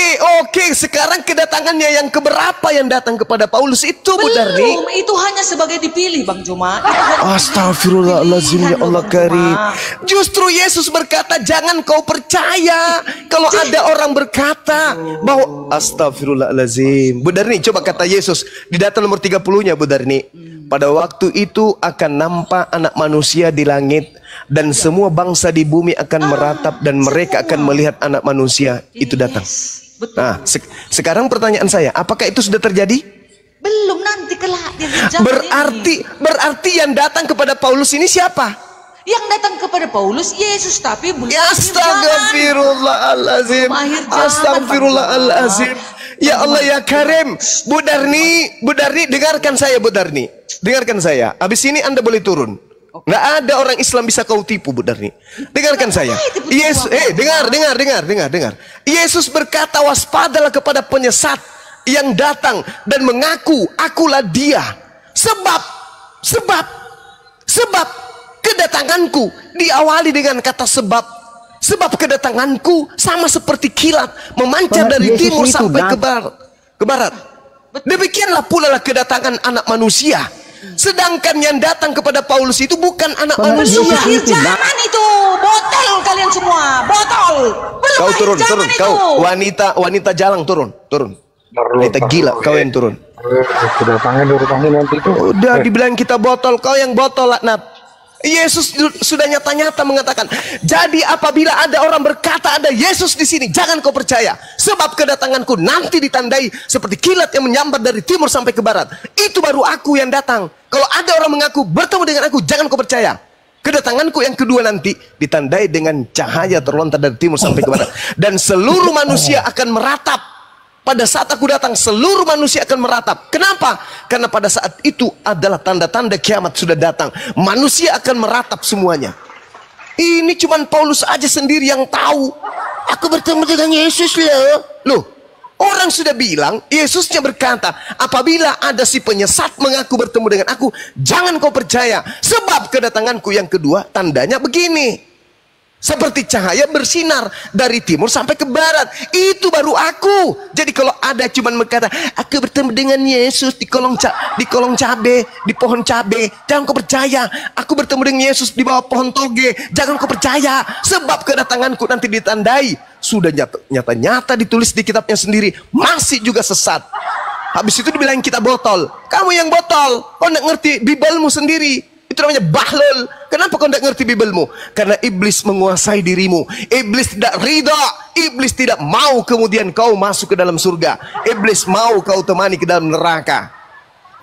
Oke. Sekarang kedatangannya yang keberapa yang datang kepada Paulus itu, Bu Darni? Belum, itu hanya sebagai dipilih Bang Juma. Astagfirullahaladzim, ya Allah karim. Justru Yesus berkata, jangan kau percaya kalau ada orang berkata bahwa astagfirullahaladzim. Bu Darni, coba kata Yesus di data nomor 30-nya, Bu Darni. Pada waktu itu akan nampak anak manusia di langit, dan semua bangsa di bumi akan meratap, dan mereka akan melihat anak manusia itu datang. Betul. Nah, sekarang pertanyaan saya, apakah itu sudah terjadi? Belum, nanti kelak. Berarti yang datang kepada Paulus ini siapa? Yang datang kepada Paulus Yesus, tapi belum. Astagfirullahaladzim. Astagfirullahaladzim. Ya Allah ya Karim. Bu Darni, dengarkan saya, Bu Darni. Dengarkan saya. Habis ini Anda boleh turun. Nggak ada orang Islam bisa kau tipu, Bu Darni. Dengarkan saya. Yesus, dengar. Yesus berkata, waspadalah kepada penyesat yang datang dan mengaku akulah dia. Sebab kedatanganku diawali dengan kata sebab. Sebab kedatanganku sama seperti kilat memancar dari timur sampai ke barat. Demikianlah pula lah kedatangan anak manusia. Sedangkan yang datang kepada Paulus itu bukan anak manusia. Belum akhir zaman itu. Botol kalian semua. Botol. Belum kau turun. Itu. Kau wanita jalang turun. Wanita gila, kau yang turun. Kedatangan nanti itu. Udah dibilang kita botol, kau yang botol, laknat. Yesus sudah nyata-nyata mengatakan, jadi apabila ada orang berkata ada Yesus di sini, jangan kau percaya, sebab kedatanganku nanti ditandai seperti kilat yang menyambar dari timur sampai ke barat. Itu baru aku yang datang. Kalau ada orang mengaku bertemu dengan aku, jangan kau percaya. Kedatanganku yang kedua nanti ditandai dengan cahaya terlontar dari timur sampai ke barat, dan seluruh manusia akan meratap. Pada saat aku datang, seluruh manusia akan meratap. Kenapa? Karena pada saat itu adalah tanda-tanda kiamat sudah datang. Manusia akan meratap semuanya. Ini cuman Paulus aja sendiri yang tahu. Aku bertemu dengan Yesus loh. Loh, orang sudah bilang, Yesusnya berkata, apabila ada si penyesat mengaku bertemu dengan aku, jangan kau percaya. Sebab kedatanganku yang kedua, tandanya begini. Seperti cahaya bersinar dari timur sampai ke barat. Itu baru aku. Jadi kalau ada cuman berkata, aku bertemu dengan Yesus di kolong cabe, di pohon cabe, jangan kau percaya. Aku bertemu dengan Yesus di bawah pohon toge, jangan kau percaya. Sebab kedatanganku nanti ditandai. Sudah nyata-nyata ditulis di kitabnya sendiri, masih juga sesat. Habis itu dibilang kita botol. Kamu yang botol, kau nggak ngerti Bibelmu sendiri. Itu namanya bahlul. Kenapa kau tidak ngerti Bibelmu? Karena iblis menguasai dirimu. Iblis tidak ridha. Iblis tidak mau kemudian kau masuk ke dalam surga. Iblis mau kau temani ke dalam neraka.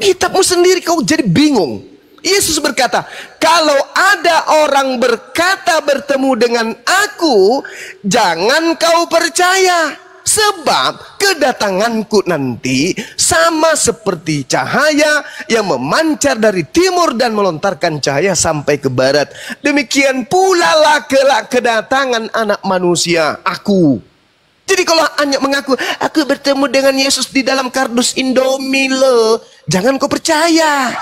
Kitabmu sendiri kau jadi bingung. Yesus berkata, kalau ada orang berkata bertemu dengan aku, jangan kau percaya. Sebab kedatanganku nanti sama seperti cahaya yang memancar dari timur dan melontarkan cahaya sampai ke barat. Demikian pula lah kelak kedatangan anak manusia, aku. Jadi kalau hanya mengaku, aku bertemu dengan Yesus di dalam kardus Indomie loh, jangan kau percaya.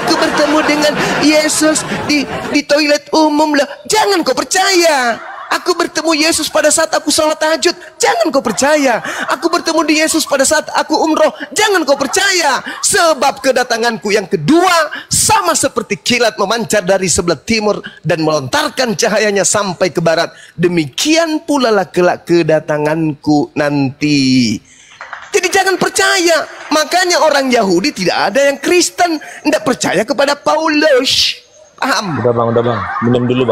Aku bertemu dengan Yesus di toilet umum loh, jangan kau percaya. Aku bertemu Yesus pada saat aku sholat tahajud, jangan kau percaya. Aku bertemu di Yesus pada saat aku umroh, jangan kau percaya. Sebab kedatanganku yang kedua sama seperti kilat memancar dari sebelah timur dan melontarkan cahayanya sampai ke barat. Demikian pula lah kelak kedatanganku nanti. Jadi jangan percaya. Makanya orang Yahudi tidak ada yang Kristen tidak percaya kepada Paulus. Paham? Udah bang, minum dulu.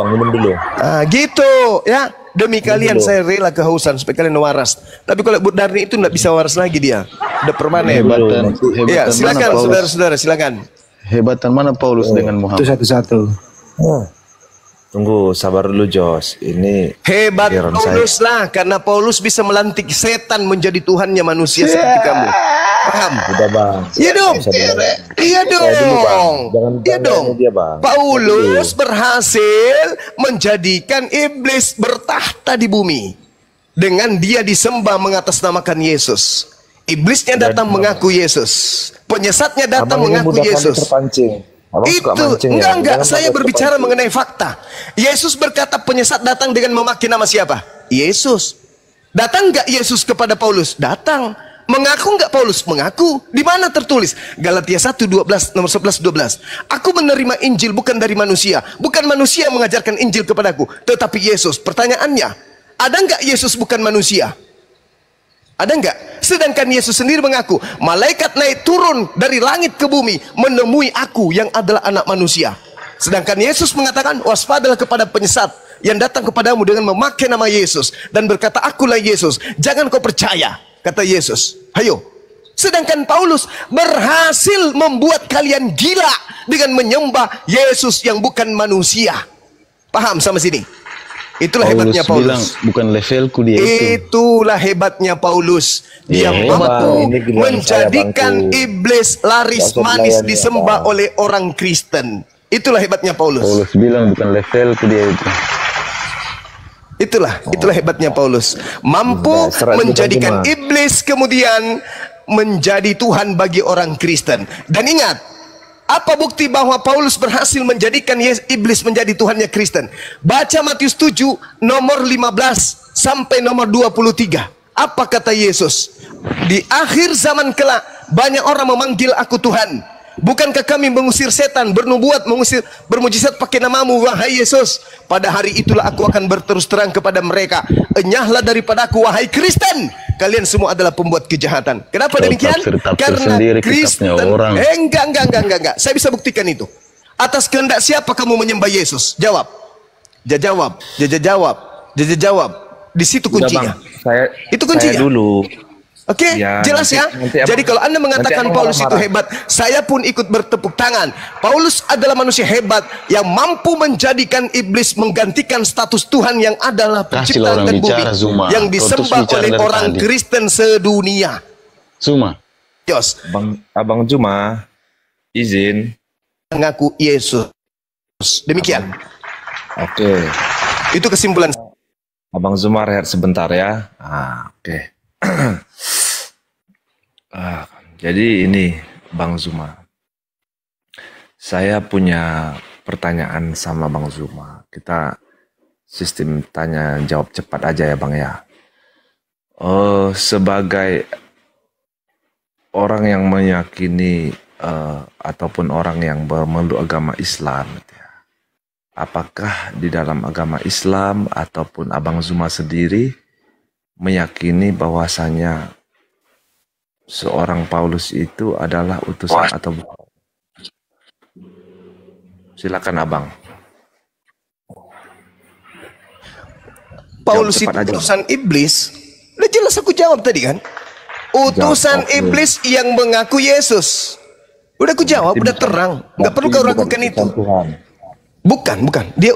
Ah gitu ya. Demi kalian saya rela kehausan supaya kalian waras. Tapi kalau Bu Darni itu nggak bisa waras lagi dia. Udah permanen. Hebatan ya, silakan saudara-saudara, silakan. Hebatan mana Paulus dengan Muhammad? Itu satu-satu. Tunggu, sabar dulu Jos. Ini hebat Paulus lah, karena Paulus bisa melantik setan menjadi Tuhannya manusia seperti kamu. Paham? Udah bang. Iya dong. Iya dong. Paulus berhasil menjadikan iblis bertahta di bumi dengan dia disembah mengatasnamakan Yesus. Iblisnya datang mengaku Yesus. Penyesatnya datang mengaku Yesus. Itu enggak saya berbicara mengenai fakta. Yesus berkata penyesat datang dengan memakai nama siapa? Yesus. Datang enggak Yesus kepada Paulus? Datang. Mengaku enggak Paulus? Mengaku. Di mana tertulis? Galatia 1:12, nomor 11-12. Aku menerima Injil bukan dari manusia. Bukan manusia yang mengajarkan Injil kepadaku, tetapi Yesus. Pertanyaannya, ada enggak Yesus bukan manusia? Ada enggak? Sedangkan Yesus sendiri mengaku, malaikat naik turun dari langit ke bumi menemui aku yang adalah anak manusia. Sedangkan Yesus mengatakan, waspadalah kepada penyesat yang datang kepadamu dengan memakai nama Yesus dan berkata, akulah Yesus, jangan kau percaya, kata Yesus. Hayo. Sedangkan Paulus berhasil membuat kalian gila dengan menyembah Yesus yang bukan manusia. Paham sama sini? Itulah hebatnya Paulus. Bilang, bukan levelku dia itu. Itulah hebatnya Paulus. Dia mampu menjadikan iblis laris manis disembah oleh orang Kristen. Itulah hebatnya Paulus. Paulus bilang bukan levelku dia itu. Itulah hebatnya Paulus. Mampu menjadikan iblis kemudian menjadi Tuhan bagi orang Kristen. Dan ingat, apa bukti bahwa Paulus berhasil menjadikan iblis menjadi Tuhannya Kristen? Baca Matius 7 nomor 15 sampai nomor 23. Apa kata Yesus? Di akhir zaman kelak banyak orang memanggil aku Tuhan. Bukankah kami mengusir setan, bernubuat, bermujizat pakai namamu, wahai Yesus? Pada hari itulah aku akan berterus terang kepada mereka, enyahlah daripadaku, wahai Kristen, kalian semua adalah pembuat kejahatan. Kenapa demikian? Karena Kristen enggak. Saya bisa buktikan itu. Atas kehendak siapa kamu menyembah Yesus? Jawab. Jawab. Di situ kuncinya. Itu kuncinya. Saya dulu. Oke, Ya, jelas ya. Jadi kalau Anda mengatakan Paulus itu hebat, saya pun ikut bertepuk tangan. Paulus adalah manusia hebat yang mampu menjadikan iblis menggantikan status Tuhan yang adalah pencipta dan bumi, yang disembah oleh orang Kristen sedunia. Zuma. Yos, Abang Zuma, izin. Mengaku Yesus. Demikian. Oke. Itu kesimpulan. Abang Zuma rehat sebentar ya. Oke. Jadi ini Bang Zuma, saya punya pertanyaan sama Bang Zuma. Kita sistem tanya jawab cepat aja ya Bang ya. Sebagai orang yang meyakini ataupun orang yang bermeluk agama Islam, apakah di dalam agama Islam ataupun Abang Zuma sendiri meyakini bahwasanya seorang Paulus itu adalah utusan atau bukan? Silakan Abang. Paulus itu utusan iblis. Udah jelas aku jawab tadi kan. Utusan iblis yang mengaku Yesus. Udah aku jawab, udah terang. Nggak perlu kau ragukan itu. Bukan. Dia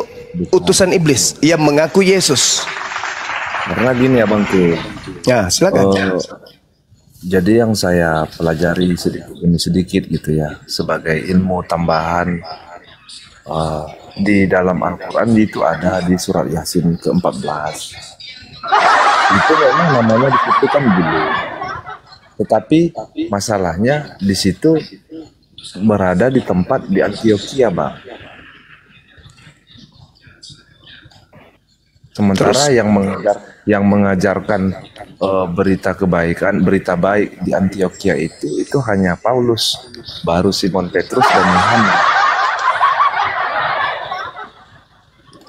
utusan iblis yang mengaku Yesus. Karena gini Abang tuh. Ya, silakan. Jadi yang saya pelajari sedikit gitu ya, sebagai ilmu tambahan di dalam Al-Quran itu ada di surat Yasin ke-14. Itu memang namanya di situ kan dulu. Tetapi masalahnya di situ berada di tempat di Antioquia, Bang. Sementara yang mengajarkan berita kebaikan, berita baik di Antioquia itu hanya Paulus, baru Simon Petrus dan Yohanes.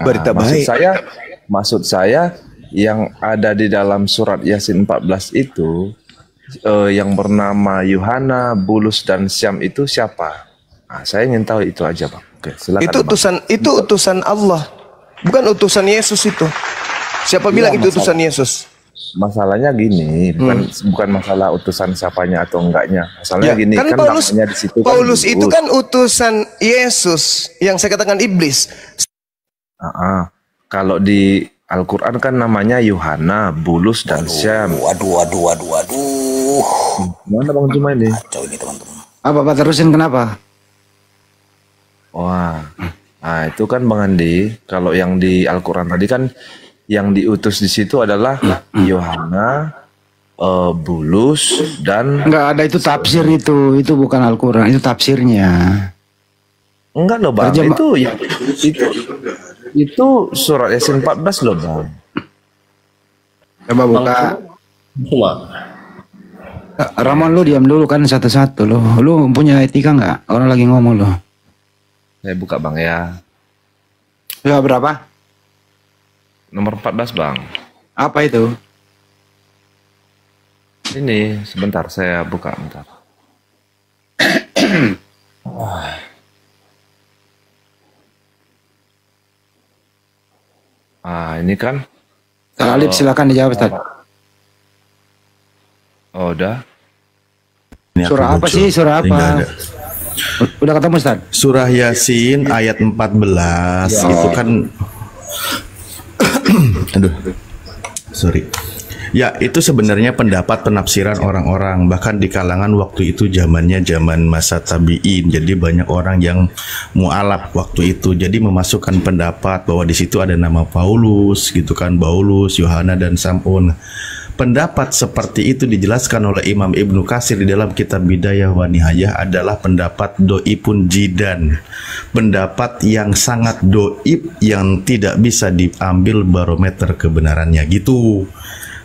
Berita baik. Maksud saya yang ada di dalam surat Yasin 14 itu yang bernama Yohana, Bulus dan Syam itu siapa? Saya ingin tahu itu aja, Bang. Oke, silakan. Itu utusan Allah. Bukan utusan Yesus itu. Siapa bilang itu utusan Yesus? Masalahnya gini, bukan masalah utusan siapanya atau enggaknya. Masalahnya gini, kan Paulus, di situ Paulus kan itu kan utusan Yesus yang saya katakan iblis. Kalau di Al-Quran kan namanya Yohana, Bulus dan Syam. Waduh. Mana Bang Zuma ini? Kacau ini teman-teman. Apa Pak, terusin kenapa? Wah. Nah, itu kan Bang Andi, kalau yang di Al-Quran tadi kan yang diutus di situ adalah Yohana, Bulus dan enggak ada, itu tafsir itu bukan Al-Quran, itu tafsirnya. Enggak loh Bang, itu surat Yasin 14 loh Bang. Coba buka. Ramon, lu diam dulu kan satu-satu lo. Lu punya etika nggak? Orang lagi ngomong lo. Saya buka Bang ya. Ya berapa? Nomor 14 Bang. Apa itu? Ini sebentar saya buka bentar. Ini kan. Alif silakan dijawab Ustaz. Oh, udah. Surah apa sih? Surah apa? Udah ketemu Ustaz? Surah Yasin ayat 14 itu kan Ya, itu sebenarnya pendapat penafsiran orang-orang, bahkan di kalangan waktu itu zaman masa tabi'in. Jadi banyak orang yang mu'alaf waktu itu. Jadi memasukkan pendapat bahwa di situ ada nama Paulus gitu kan, Paulus, Yohana dan Sam'un. Pendapat seperti itu dijelaskan oleh Imam Ibnu Katsir di dalam kitab Bidayah wa Nihayah adalah pendapat do'ipun jidan, pendapat yang sangat do'ip yang tidak bisa diambil barometer kebenarannya gitu.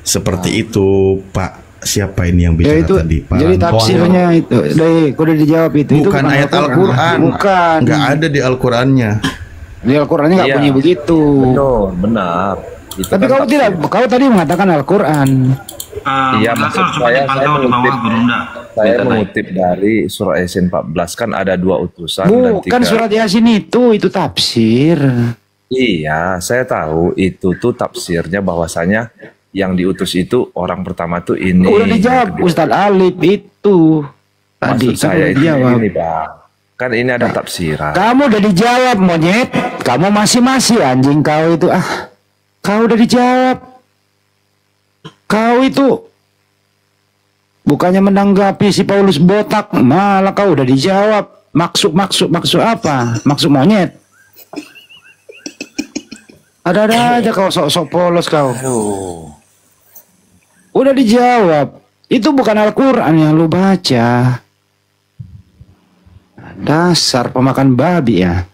Seperti itu Pak, siapa ini yang bicara itu, tadi? Pak jadi tafsirnya itu, udah dijawab itu. Bukan ayat Al-Quran, bukan. Nggak ada di Al-Qurannya. Di Al-Qurannya nggak bunyi begitu. Benar. Tapi kau tadi mengatakan Al-Quran. Iya, maksud saya mengutip dari surat Yasin 14, kan ada 2 utusan dan 3. Bukan surat Yasin itu tafsir. Iya, saya tahu itu tuh tafsirnya, bahwasanya yang diutus itu orang pertama tuh ini. Udah dijawab Ustadz Alif itu. Tadi maksud saya itu dijawab. ini, Bang. Kan ini ada tafsiran. Kamu udah dijawab, monyet. Kamu masih anjing kau itu. Kau udah dijawab. Kau itu bukannya menanggapi si Paulus botak, malah kau udah dijawab. Maksud apa? Maksud monyet. Ada aja kau sok-sok polos kau. Udah dijawab. Itu bukan Al-Quran yang lu baca. Dasar pemakan babi ya.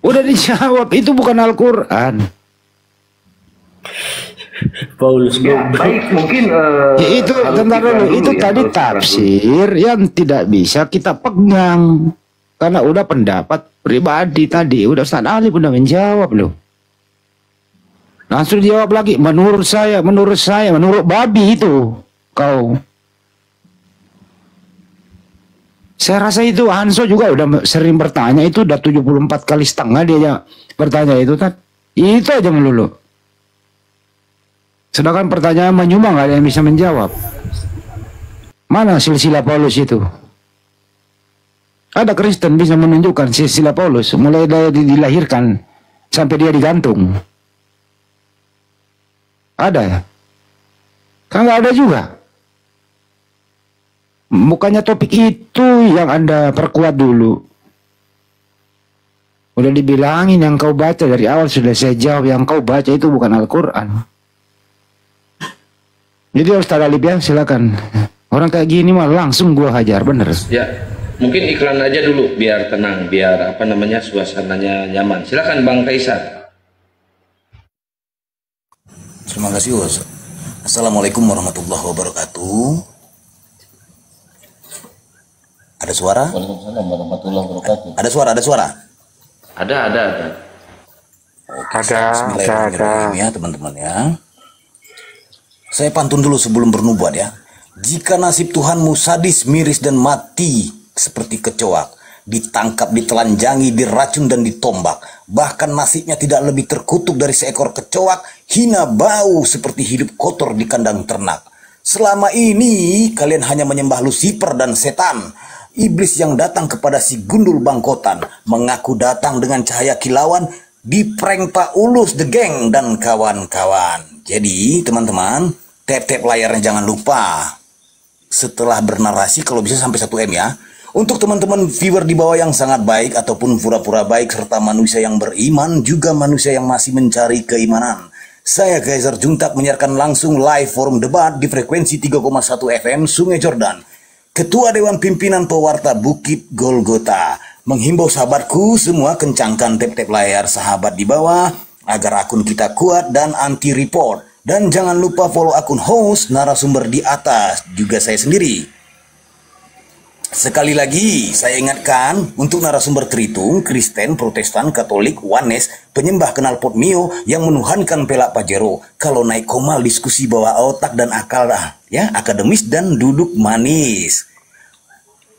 Udah dijawab, itu bukan Al-Quran. Paulus ya, baik, mungkin itu bentar dulu, itu tadi tafsir yang tidak bisa kita pegang karena udah pendapat pribadi tadi. Udah Ustaz Ali udah menjawab loh. Langsung dijawab lagi, menurut saya, menurut babi itu kau. Saya rasa itu Hanso juga udah sering bertanya, itu udah 74 kali setengah dia bertanya itu kan. Itu aja melulu. Sedangkan pertanyaan menyumbang gak ada yang bisa menjawab. Mana silsilah Paulus itu? Ada Kristen bisa menunjukkan silsilah Paulus mulai dari dilahirkan sampai dia digantung. Ada ya? Kan gak ada juga. Bukannya topik itu yang Anda perkuat dulu. Udah dibilangin yang kau baca dari awal sudah saya jawab, yang kau baca itu bukan Al-Quran. Jadi Ustaz Alif ya, silakan. Orang kayak gini mah langsung gua hajar, bener. Ya, mungkin iklan aja dulu biar tenang, biar suasananya nyaman. Silakan Bang Kaisar. Terima kasih Ustaz. Assalamualaikum warahmatullahi wabarakatuh. Ada suara? Waalaikumsalam warahmatullahi wabarakatuh. Ada suara? Ada. Oke, Bismillahirrahmanirrahim ya teman-teman ya. Saya pantun dulu sebelum bernubuat ya. Jika nasib Tuhanmu sadis, miris dan mati seperti kecoak, ditangkap, ditelanjangi, diracun dan ditombak, bahkan nasibnya tidak lebih terkutuk dari seekor kecoak, hina bau seperti hidup kotor di kandang ternak. Selama ini kalian hanya menyembah Lucifer dan setan, iblis yang datang kepada si gundul bangkotan, mengaku datang dengan cahaya kilauan, diprank Pak Ulus the Gang dan kawan-kawan. Jadi teman-teman, tap-tap layarnya jangan lupa. Setelah bernarasi kalau bisa sampai 1 M ya. Untuk teman-teman viewer di bawah yang sangat baik ataupun pura-pura baik, serta manusia yang beriman, juga manusia yang masih mencari keimanan, saya Kaisar Juntak menyiarkan langsung live forum debat di frekuensi 3,1 FM Sungai Jordan. Ketua Dewan Pimpinan Pewarta Bukit Golgota menghimbau sahabatku semua kencangkan tap-tap layar sahabat di bawah agar akun kita kuat dan anti report. Dan jangan lupa follow akun host narasumber di atas, juga saya sendiri. Sekali lagi saya ingatkan untuk narasumber Tritung, Kristen, Protestan, Katolik, Wanes, penyembah knalpot Mio yang menuhankan pelak Pajero, kalau naik komal diskusi bawa otak dan akal ya, akademis dan duduk manis.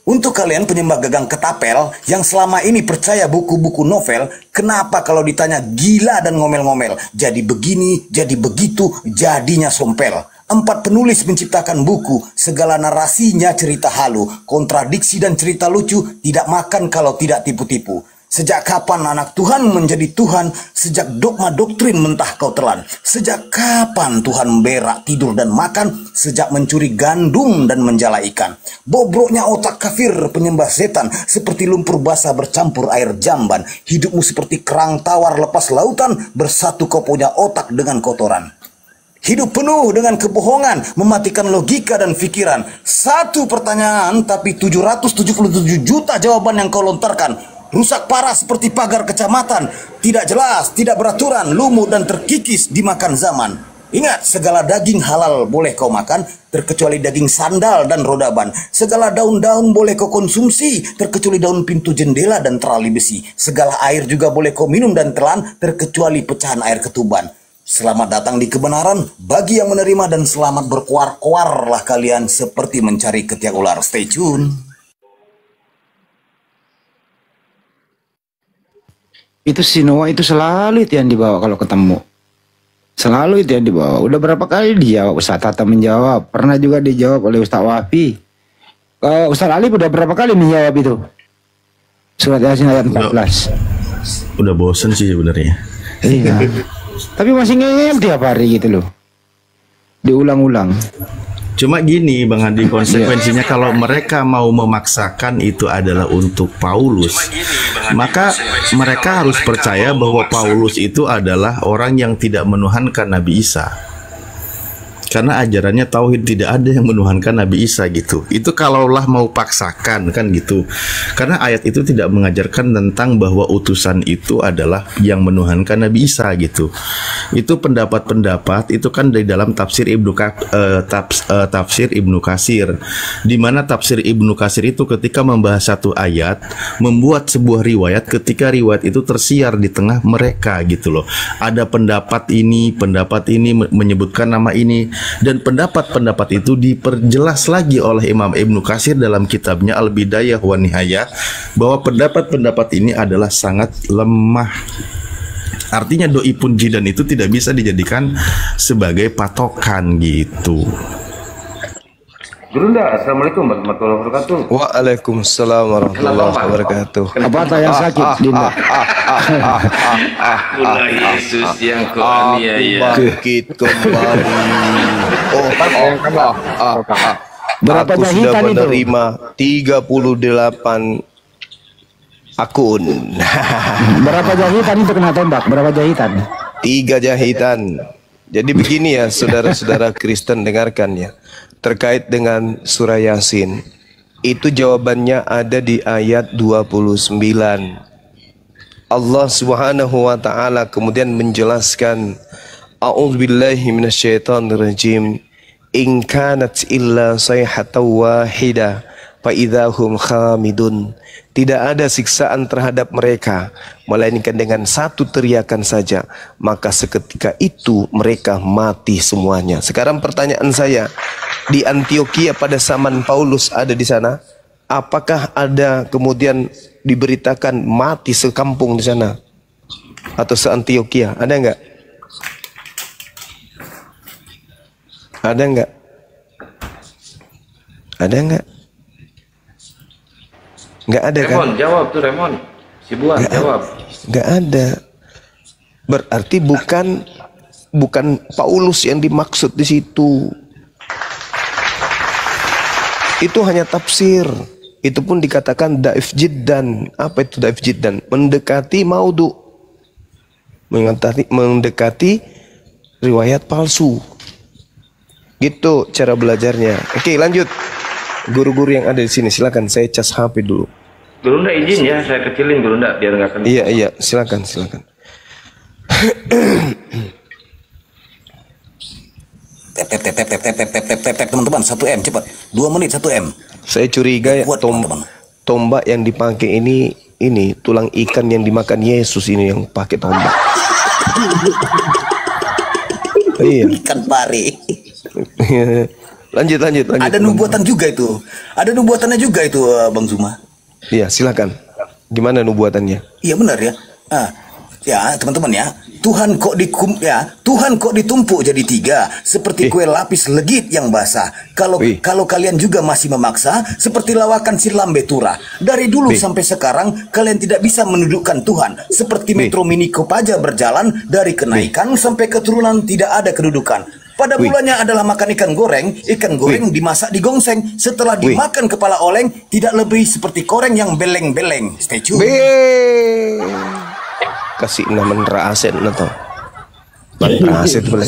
Untuk kalian penyembah gagang ketapel yang selama ini percaya buku-buku novel, kenapa kalau ditanya gila dan ngomel-ngomel, jadi begini, jadi begitu, jadinya sompel. 4 penulis menciptakan buku, segala narasinya cerita halu, kontradiksi dan cerita lucu, tidak makan kalau tidak tipu-tipu. Sejak kapan anak Tuhan menjadi Tuhan? Sejak dogma doktrin mentah kau telan. Sejak kapan Tuhan berak, tidur dan makan? Sejak mencuri gandum dan menjala ikan. Bobroknya otak kafir penyembah setan, seperti lumpur basah bercampur air jamban. Hidupmu seperti kerang tawar lepas lautan, bersatu kau punya otak dengan kotoran. Hidup penuh dengan kebohongan, mematikan logika dan pikiran. Satu pertanyaan tapi 777 juta jawaban yang kau lontarkan. Rusak parah seperti pagar kecamatan, tidak jelas, tidak beraturan, lumut dan terkikis dimakan zaman. Ingat, segala daging halal boleh kau makan, terkecuali daging sandal dan rodaban. Segala daun-daun boleh kau konsumsi, terkecuali daun pintu jendela dan terali besi. Segala air juga boleh kau minum dan telan, terkecuali pecahan air ketuban. Selamat datang di kebenaran bagi yang menerima dan selamat berkoar-koarlah kalian seperti mencari ketiak ular. Stay tune. Itu si Noah itu selalu itu yang dibawa kalau ketemu. Selalu itu yang dibawa. Udah berapa kali dijawab, Ustaz Tata menjawab. Pernah juga dijawab oleh Ustaz Wafi. Ustaz Ali udah berapa kali menjawab itu? Surat Yasin ayat 14. Udah bosen sih sebenarnya. Iya. Tapi masih ngeyel tiap hari gitu loh. Diulang-ulang. Cuma gini Bang Adi, konsekuensinya kalau mereka mau memaksakan itu adalah untuk Paulus, maka mereka harus percaya bahwa Paulus itu adalah orang yang tidak menuhankan Nabi Isa. Karena ajarannya tauhid, tidak ada yang menuhankan Nabi Isa gitu. Itu kalaulah mau paksakan kan gitu. Karena ayat itu tidak mengajarkan tentang bahwa utusan itu adalah yang menuhankan Nabi Isa gitu. Itu pendapat-pendapat itu kan dari dalam tafsir Ibnu Katsir. Di mana tafsir Ibnu Katsir itu ketika membahas satu ayat, membuat sebuah riwayat, ketika riwayat itu tersiar di tengah mereka gitu loh. Ada pendapat ini menyebutkan nama ini. Dan pendapat-pendapat itu diperjelas lagi oleh Imam Ibnu Katsir dalam kitabnya Al-Bidayah wa Nihayah, bahwa pendapat-pendapat ini adalah sangat lemah. Artinya doi pun jidan itu tidak bisa dijadikan sebagai patokan gitu. Gurunda, assalamualaikum warahmatullahi wabarakatuh. Waalaikumsalam warahmatullahi wabarakatuh. Apa yang sakit, Dinda? Mulai Yesus yang kau aniaya. Bangkit kembali. Berapa aku sudah jahitan itu? menerima 38 akun. Berapa jahitan itu kena tembak? Berapa jahitan? 3 jahitan. Jadi begini ya, saudara-saudara Kristen, dengarkan ya. Terkait dengan surah Yasin, itu jawabannya ada di ayat 29. Allah Subhanahu wa taala kemudian menjelaskan, A'udzubillahi minasyaitonirrajim. In kanat illa sayhatan wahidah fa idzahum khamidun. Tidak ada siksaan terhadap mereka melainkan dengan satu teriakan saja, maka seketika itu mereka mati semuanya. Sekarang pertanyaan saya, di Antioquia pada zaman Paulus ada di sana? Apakah ada kemudian diberitakan mati sekampung di sana? Atau se-Antioquia? Ada enggak? Ada enggak? Ada enggak? Enggak ada kan? Remon, jawab tuh Remon. Si Buan jawab. Enggak ada. Berarti bukan Paulus yang dimaksud di situ. Itu hanya tafsir. Itu pun dikatakan daif jiddan. Apa itu daif jiddan? Mendekati maudu. Mendekati riwayat palsu. Gitu cara belajarnya. Oke, lanjut. Guru-guru yang ada di sini, silakan, saya cas HP dulu. Gurunda izin ya, saya kecilin Gurunda biar nggak kena. Iya, silakan. Teman-teman, 1M cepat. 2 menit 1M. Saya curiga ya, tombak yang dipakai ini tulang ikan yang dimakan Yesus ini yang pakai tombak. Iya. Ikan pari. Lanjut. Ada nubuatan juga itu. Ada nubuatannya juga itu, Bang Zuma. Iya, silakan. Gimana nubuatannya? Iya benar ya. Ya teman-teman ya, Tuhan kok ditumpuk jadi 3 seperti kue lapis legit yang basah. Kalau kalian juga masih memaksa seperti lawakan si lambe tura. Dari dulu sampai sekarang kalian tidak bisa menundukkan Tuhan. Seperti Metro Mini Kopaja berjalan dari kenaikan sampai keturunan tidak ada kedudukan. Pada bulannya adalah makan ikan goreng dimasak di gongseng. Setelah dimakan kepala oleng, tidak lebih seperti koreng yang beleng-beleng. Stay tune. Kasih nama Rasen atau Rasen boleh.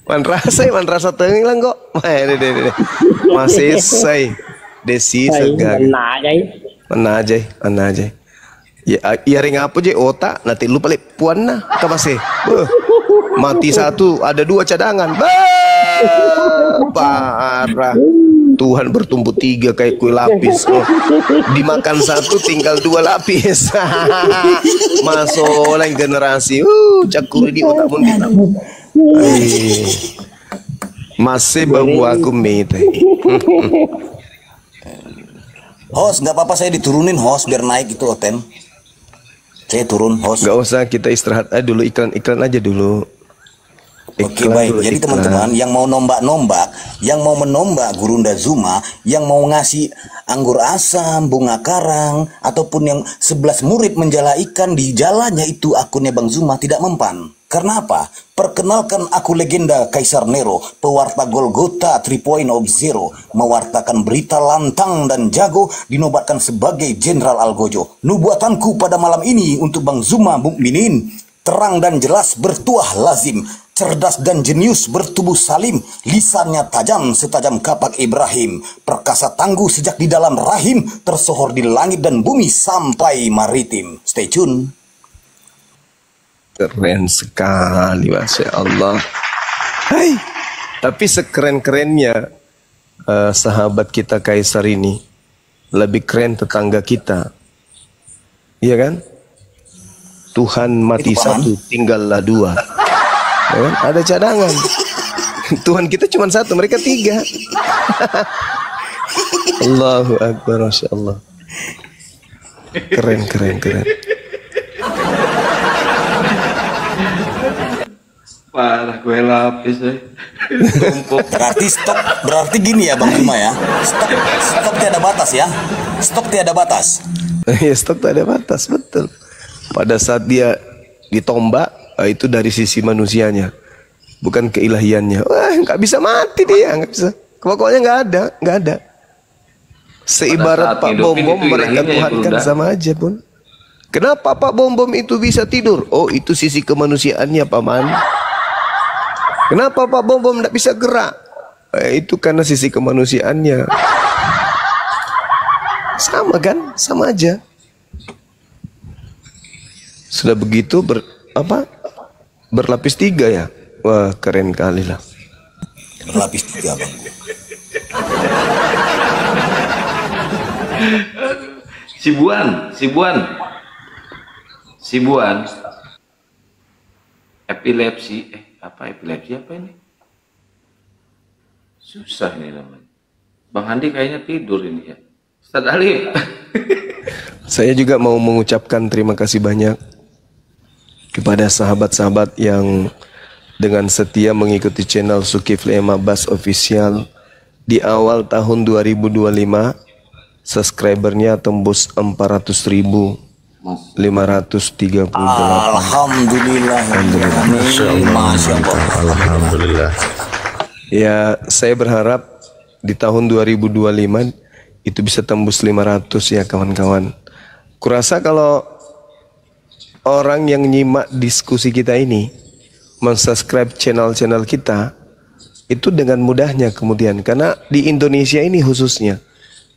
Man rasa tengi lang kok. Masih say desi segak. Mana aja. Ya ring apa je otak nanti lu balik puan nah masih mati 1 ada 2 cadangan parah Tuhan bertumbuh 3 kayak kue lapis. Oh, dimakan 1 tinggal 2 lapis. Masuk lain generasi. Cakuri di otak pun kita. Masih babu aku mete. Host, nggak apa-apa saya diturunin host biar naik itu Oten. Saya turun host. Nggak usah, kita istirahat dulu, iklan aja dulu. Oke baik, jadi teman-teman yang mau nombak-nombak, yang mau menombak Gurunda Zuma, yang mau ngasih anggur asam, bunga karang, ataupun yang 11 murid menjala ikan di jalannya itu akunnya Bang Zuma tidak mempan. Karena apa? Perkenalkan aku legenda Kaisar Nero, pewarta Golgota 3.0, mewartakan berita lantang dan jago, dinobatkan sebagai Jenderal Algojo. Nubuatanku pada malam ini untuk Bang Zuma Mukminin, terang dan jelas bertuah lazim, cerdas dan jenius bertubuh salim, lisannya tajam setajam kapak Ibrahim, perkasa tangguh sejak di dalam rahim, tersohor di langit dan bumi sampai maritim. Stay tune. Keren sekali, Masya Allah. Hai, tapi sekeren-kerennya sahabat kita Kaisar ini, lebih keren tetangga kita. Iya kan? Tuhan mati 1, tinggallah 2. Ya kan? Ada cadangan. Tuhan kita cuma 1, mereka 3. Allahu Akbar, Masya Allah. Keren. Parah gue lapis. Berarti gini ya Bang Zuma ya. Stok tiada batas ya. Stok tiada batas. Ya, stok tiada batas, betul. Pada saat dia ditombak, itu dari sisi manusianya, bukan keilahiannya. Wah, nggak bisa mati dia, nggak bisa. Pokoknya nggak ada. Seibarat Pak Bom Bom mereka tuhankan sama aja pun. Kenapa Pak Bom Bom itu bisa tidur? Oh, itu sisi kemanusiaannya, Paman. Kenapa Pak Bom Bom tidak bisa gerak? Itu karena sisi kemanusiaannya. Sama kan? Sama aja. Sudah begitu berlapis 3 ya? Wah, keren kali lah. Berlapis 3 Bang. Sibuan. Epilepsi. Epilepsi apa ini? Susah ini namanya. Bang Handi kayaknya tidur ini ya. Ustaz Alif. Saya juga mau mengucapkan terima kasih banyak kepada sahabat-sahabat yang dengan setia mengikuti channel Zulkifli M. Abbas Official. Di awal tahun 2025 subscribernya tembus 400.538. Alhamdulillah. Alhamdulillah. Ya, saya berharap di tahun 2025 itu bisa tembus 500 ya kawan-kawan. Kurasa kalau orang yang nyimak diskusi kita ini mensubscribe channel-channel kita, itu dengan mudahnya kemudian, karena di Indonesia ini khususnya,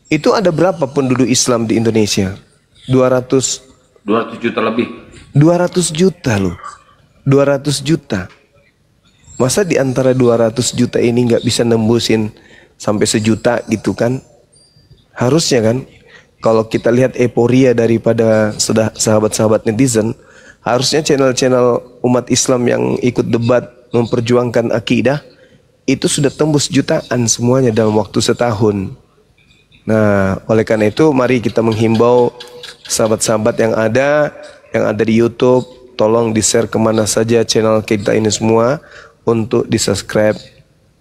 itu ada berapa penduduk Islam di Indonesia? 200 juta lebih. 200 juta loh. 200 juta. Masa di antara 200 juta ini nggak bisa nembusin sampai 1 juta gitu kan? Harusnya kan, kalau kita lihat euforia daripada sahabat-sahabat netizen, harusnya channel-channel umat Islam yang ikut debat memperjuangkan akidah itu sudah tembus jutaan semuanya dalam waktu setahun. Nah, oleh karena itu mari kita menghimbau sahabat-sahabat yang ada di YouTube, tolong di-share kemana saja channel kita ini semua untuk di-subscribe,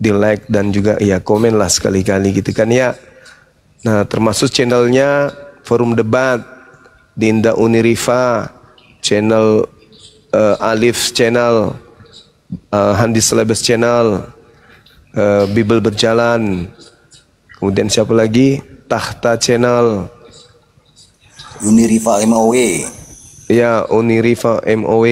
di-like dan juga ya komen lah sekali-kali gitu kan ya. Nah, termasuk channelnya Forum Debat, Dinda Unirifa, channel Alif channel, Handi Selebes channel, Bible Berjalan, kemudian siapa lagi? Tahta channel, Unirifa MOW. Ya, Unirifa MOW.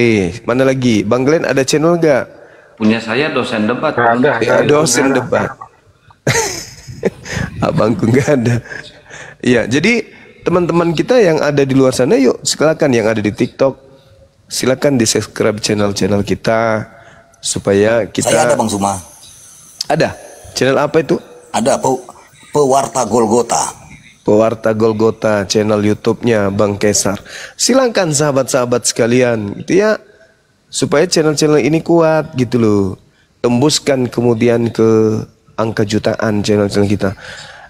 Mana lagi? Bang Glenn ada channel gak? Punya saya dosen debat. Ya, dosen debat. Abangku nggak ada. Ya, jadi teman-teman kita yang ada di luar sana, yuk silakan yang ada di TikTok, silakan di subscribe channel-channel kita supaya kita. Saya ada Bang Zuma. Ada channel apa itu? Ada Pewarta Golgota. Pewarta Golgota, channel YouTube-nya Bang Kaisar. Silahkan sahabat-sahabat sekalian, gitu ya, supaya channel-channel ini kuat gitu loh. Tembuskan kemudian ke angka jutaan channel-channel kita.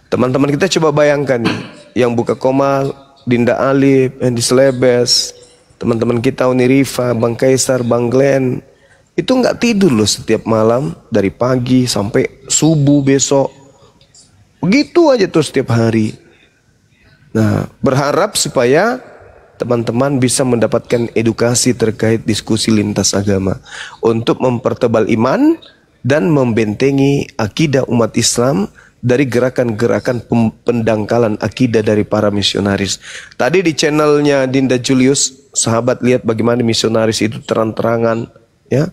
Teman-teman kita coba bayangkan nih, yang buka koma Dinda Alif, Andy Slebes, teman-teman kita Unirifa, Bang Kaisar, Bang Glenn, itu nggak tidur loh setiap malam dari pagi sampai subuh besok. Begitu aja tuh setiap hari. Nah, berharap supaya teman-teman bisa mendapatkan edukasi terkait diskusi lintas agama untuk mempertebal iman dan membentengi akidah umat Islam dari gerakan-gerakan pendangkalan akidah dari para misionaris. Tadi di channelnya Dinda Julius, sahabat lihat bagaimana misionaris itu terang-terangan, ya.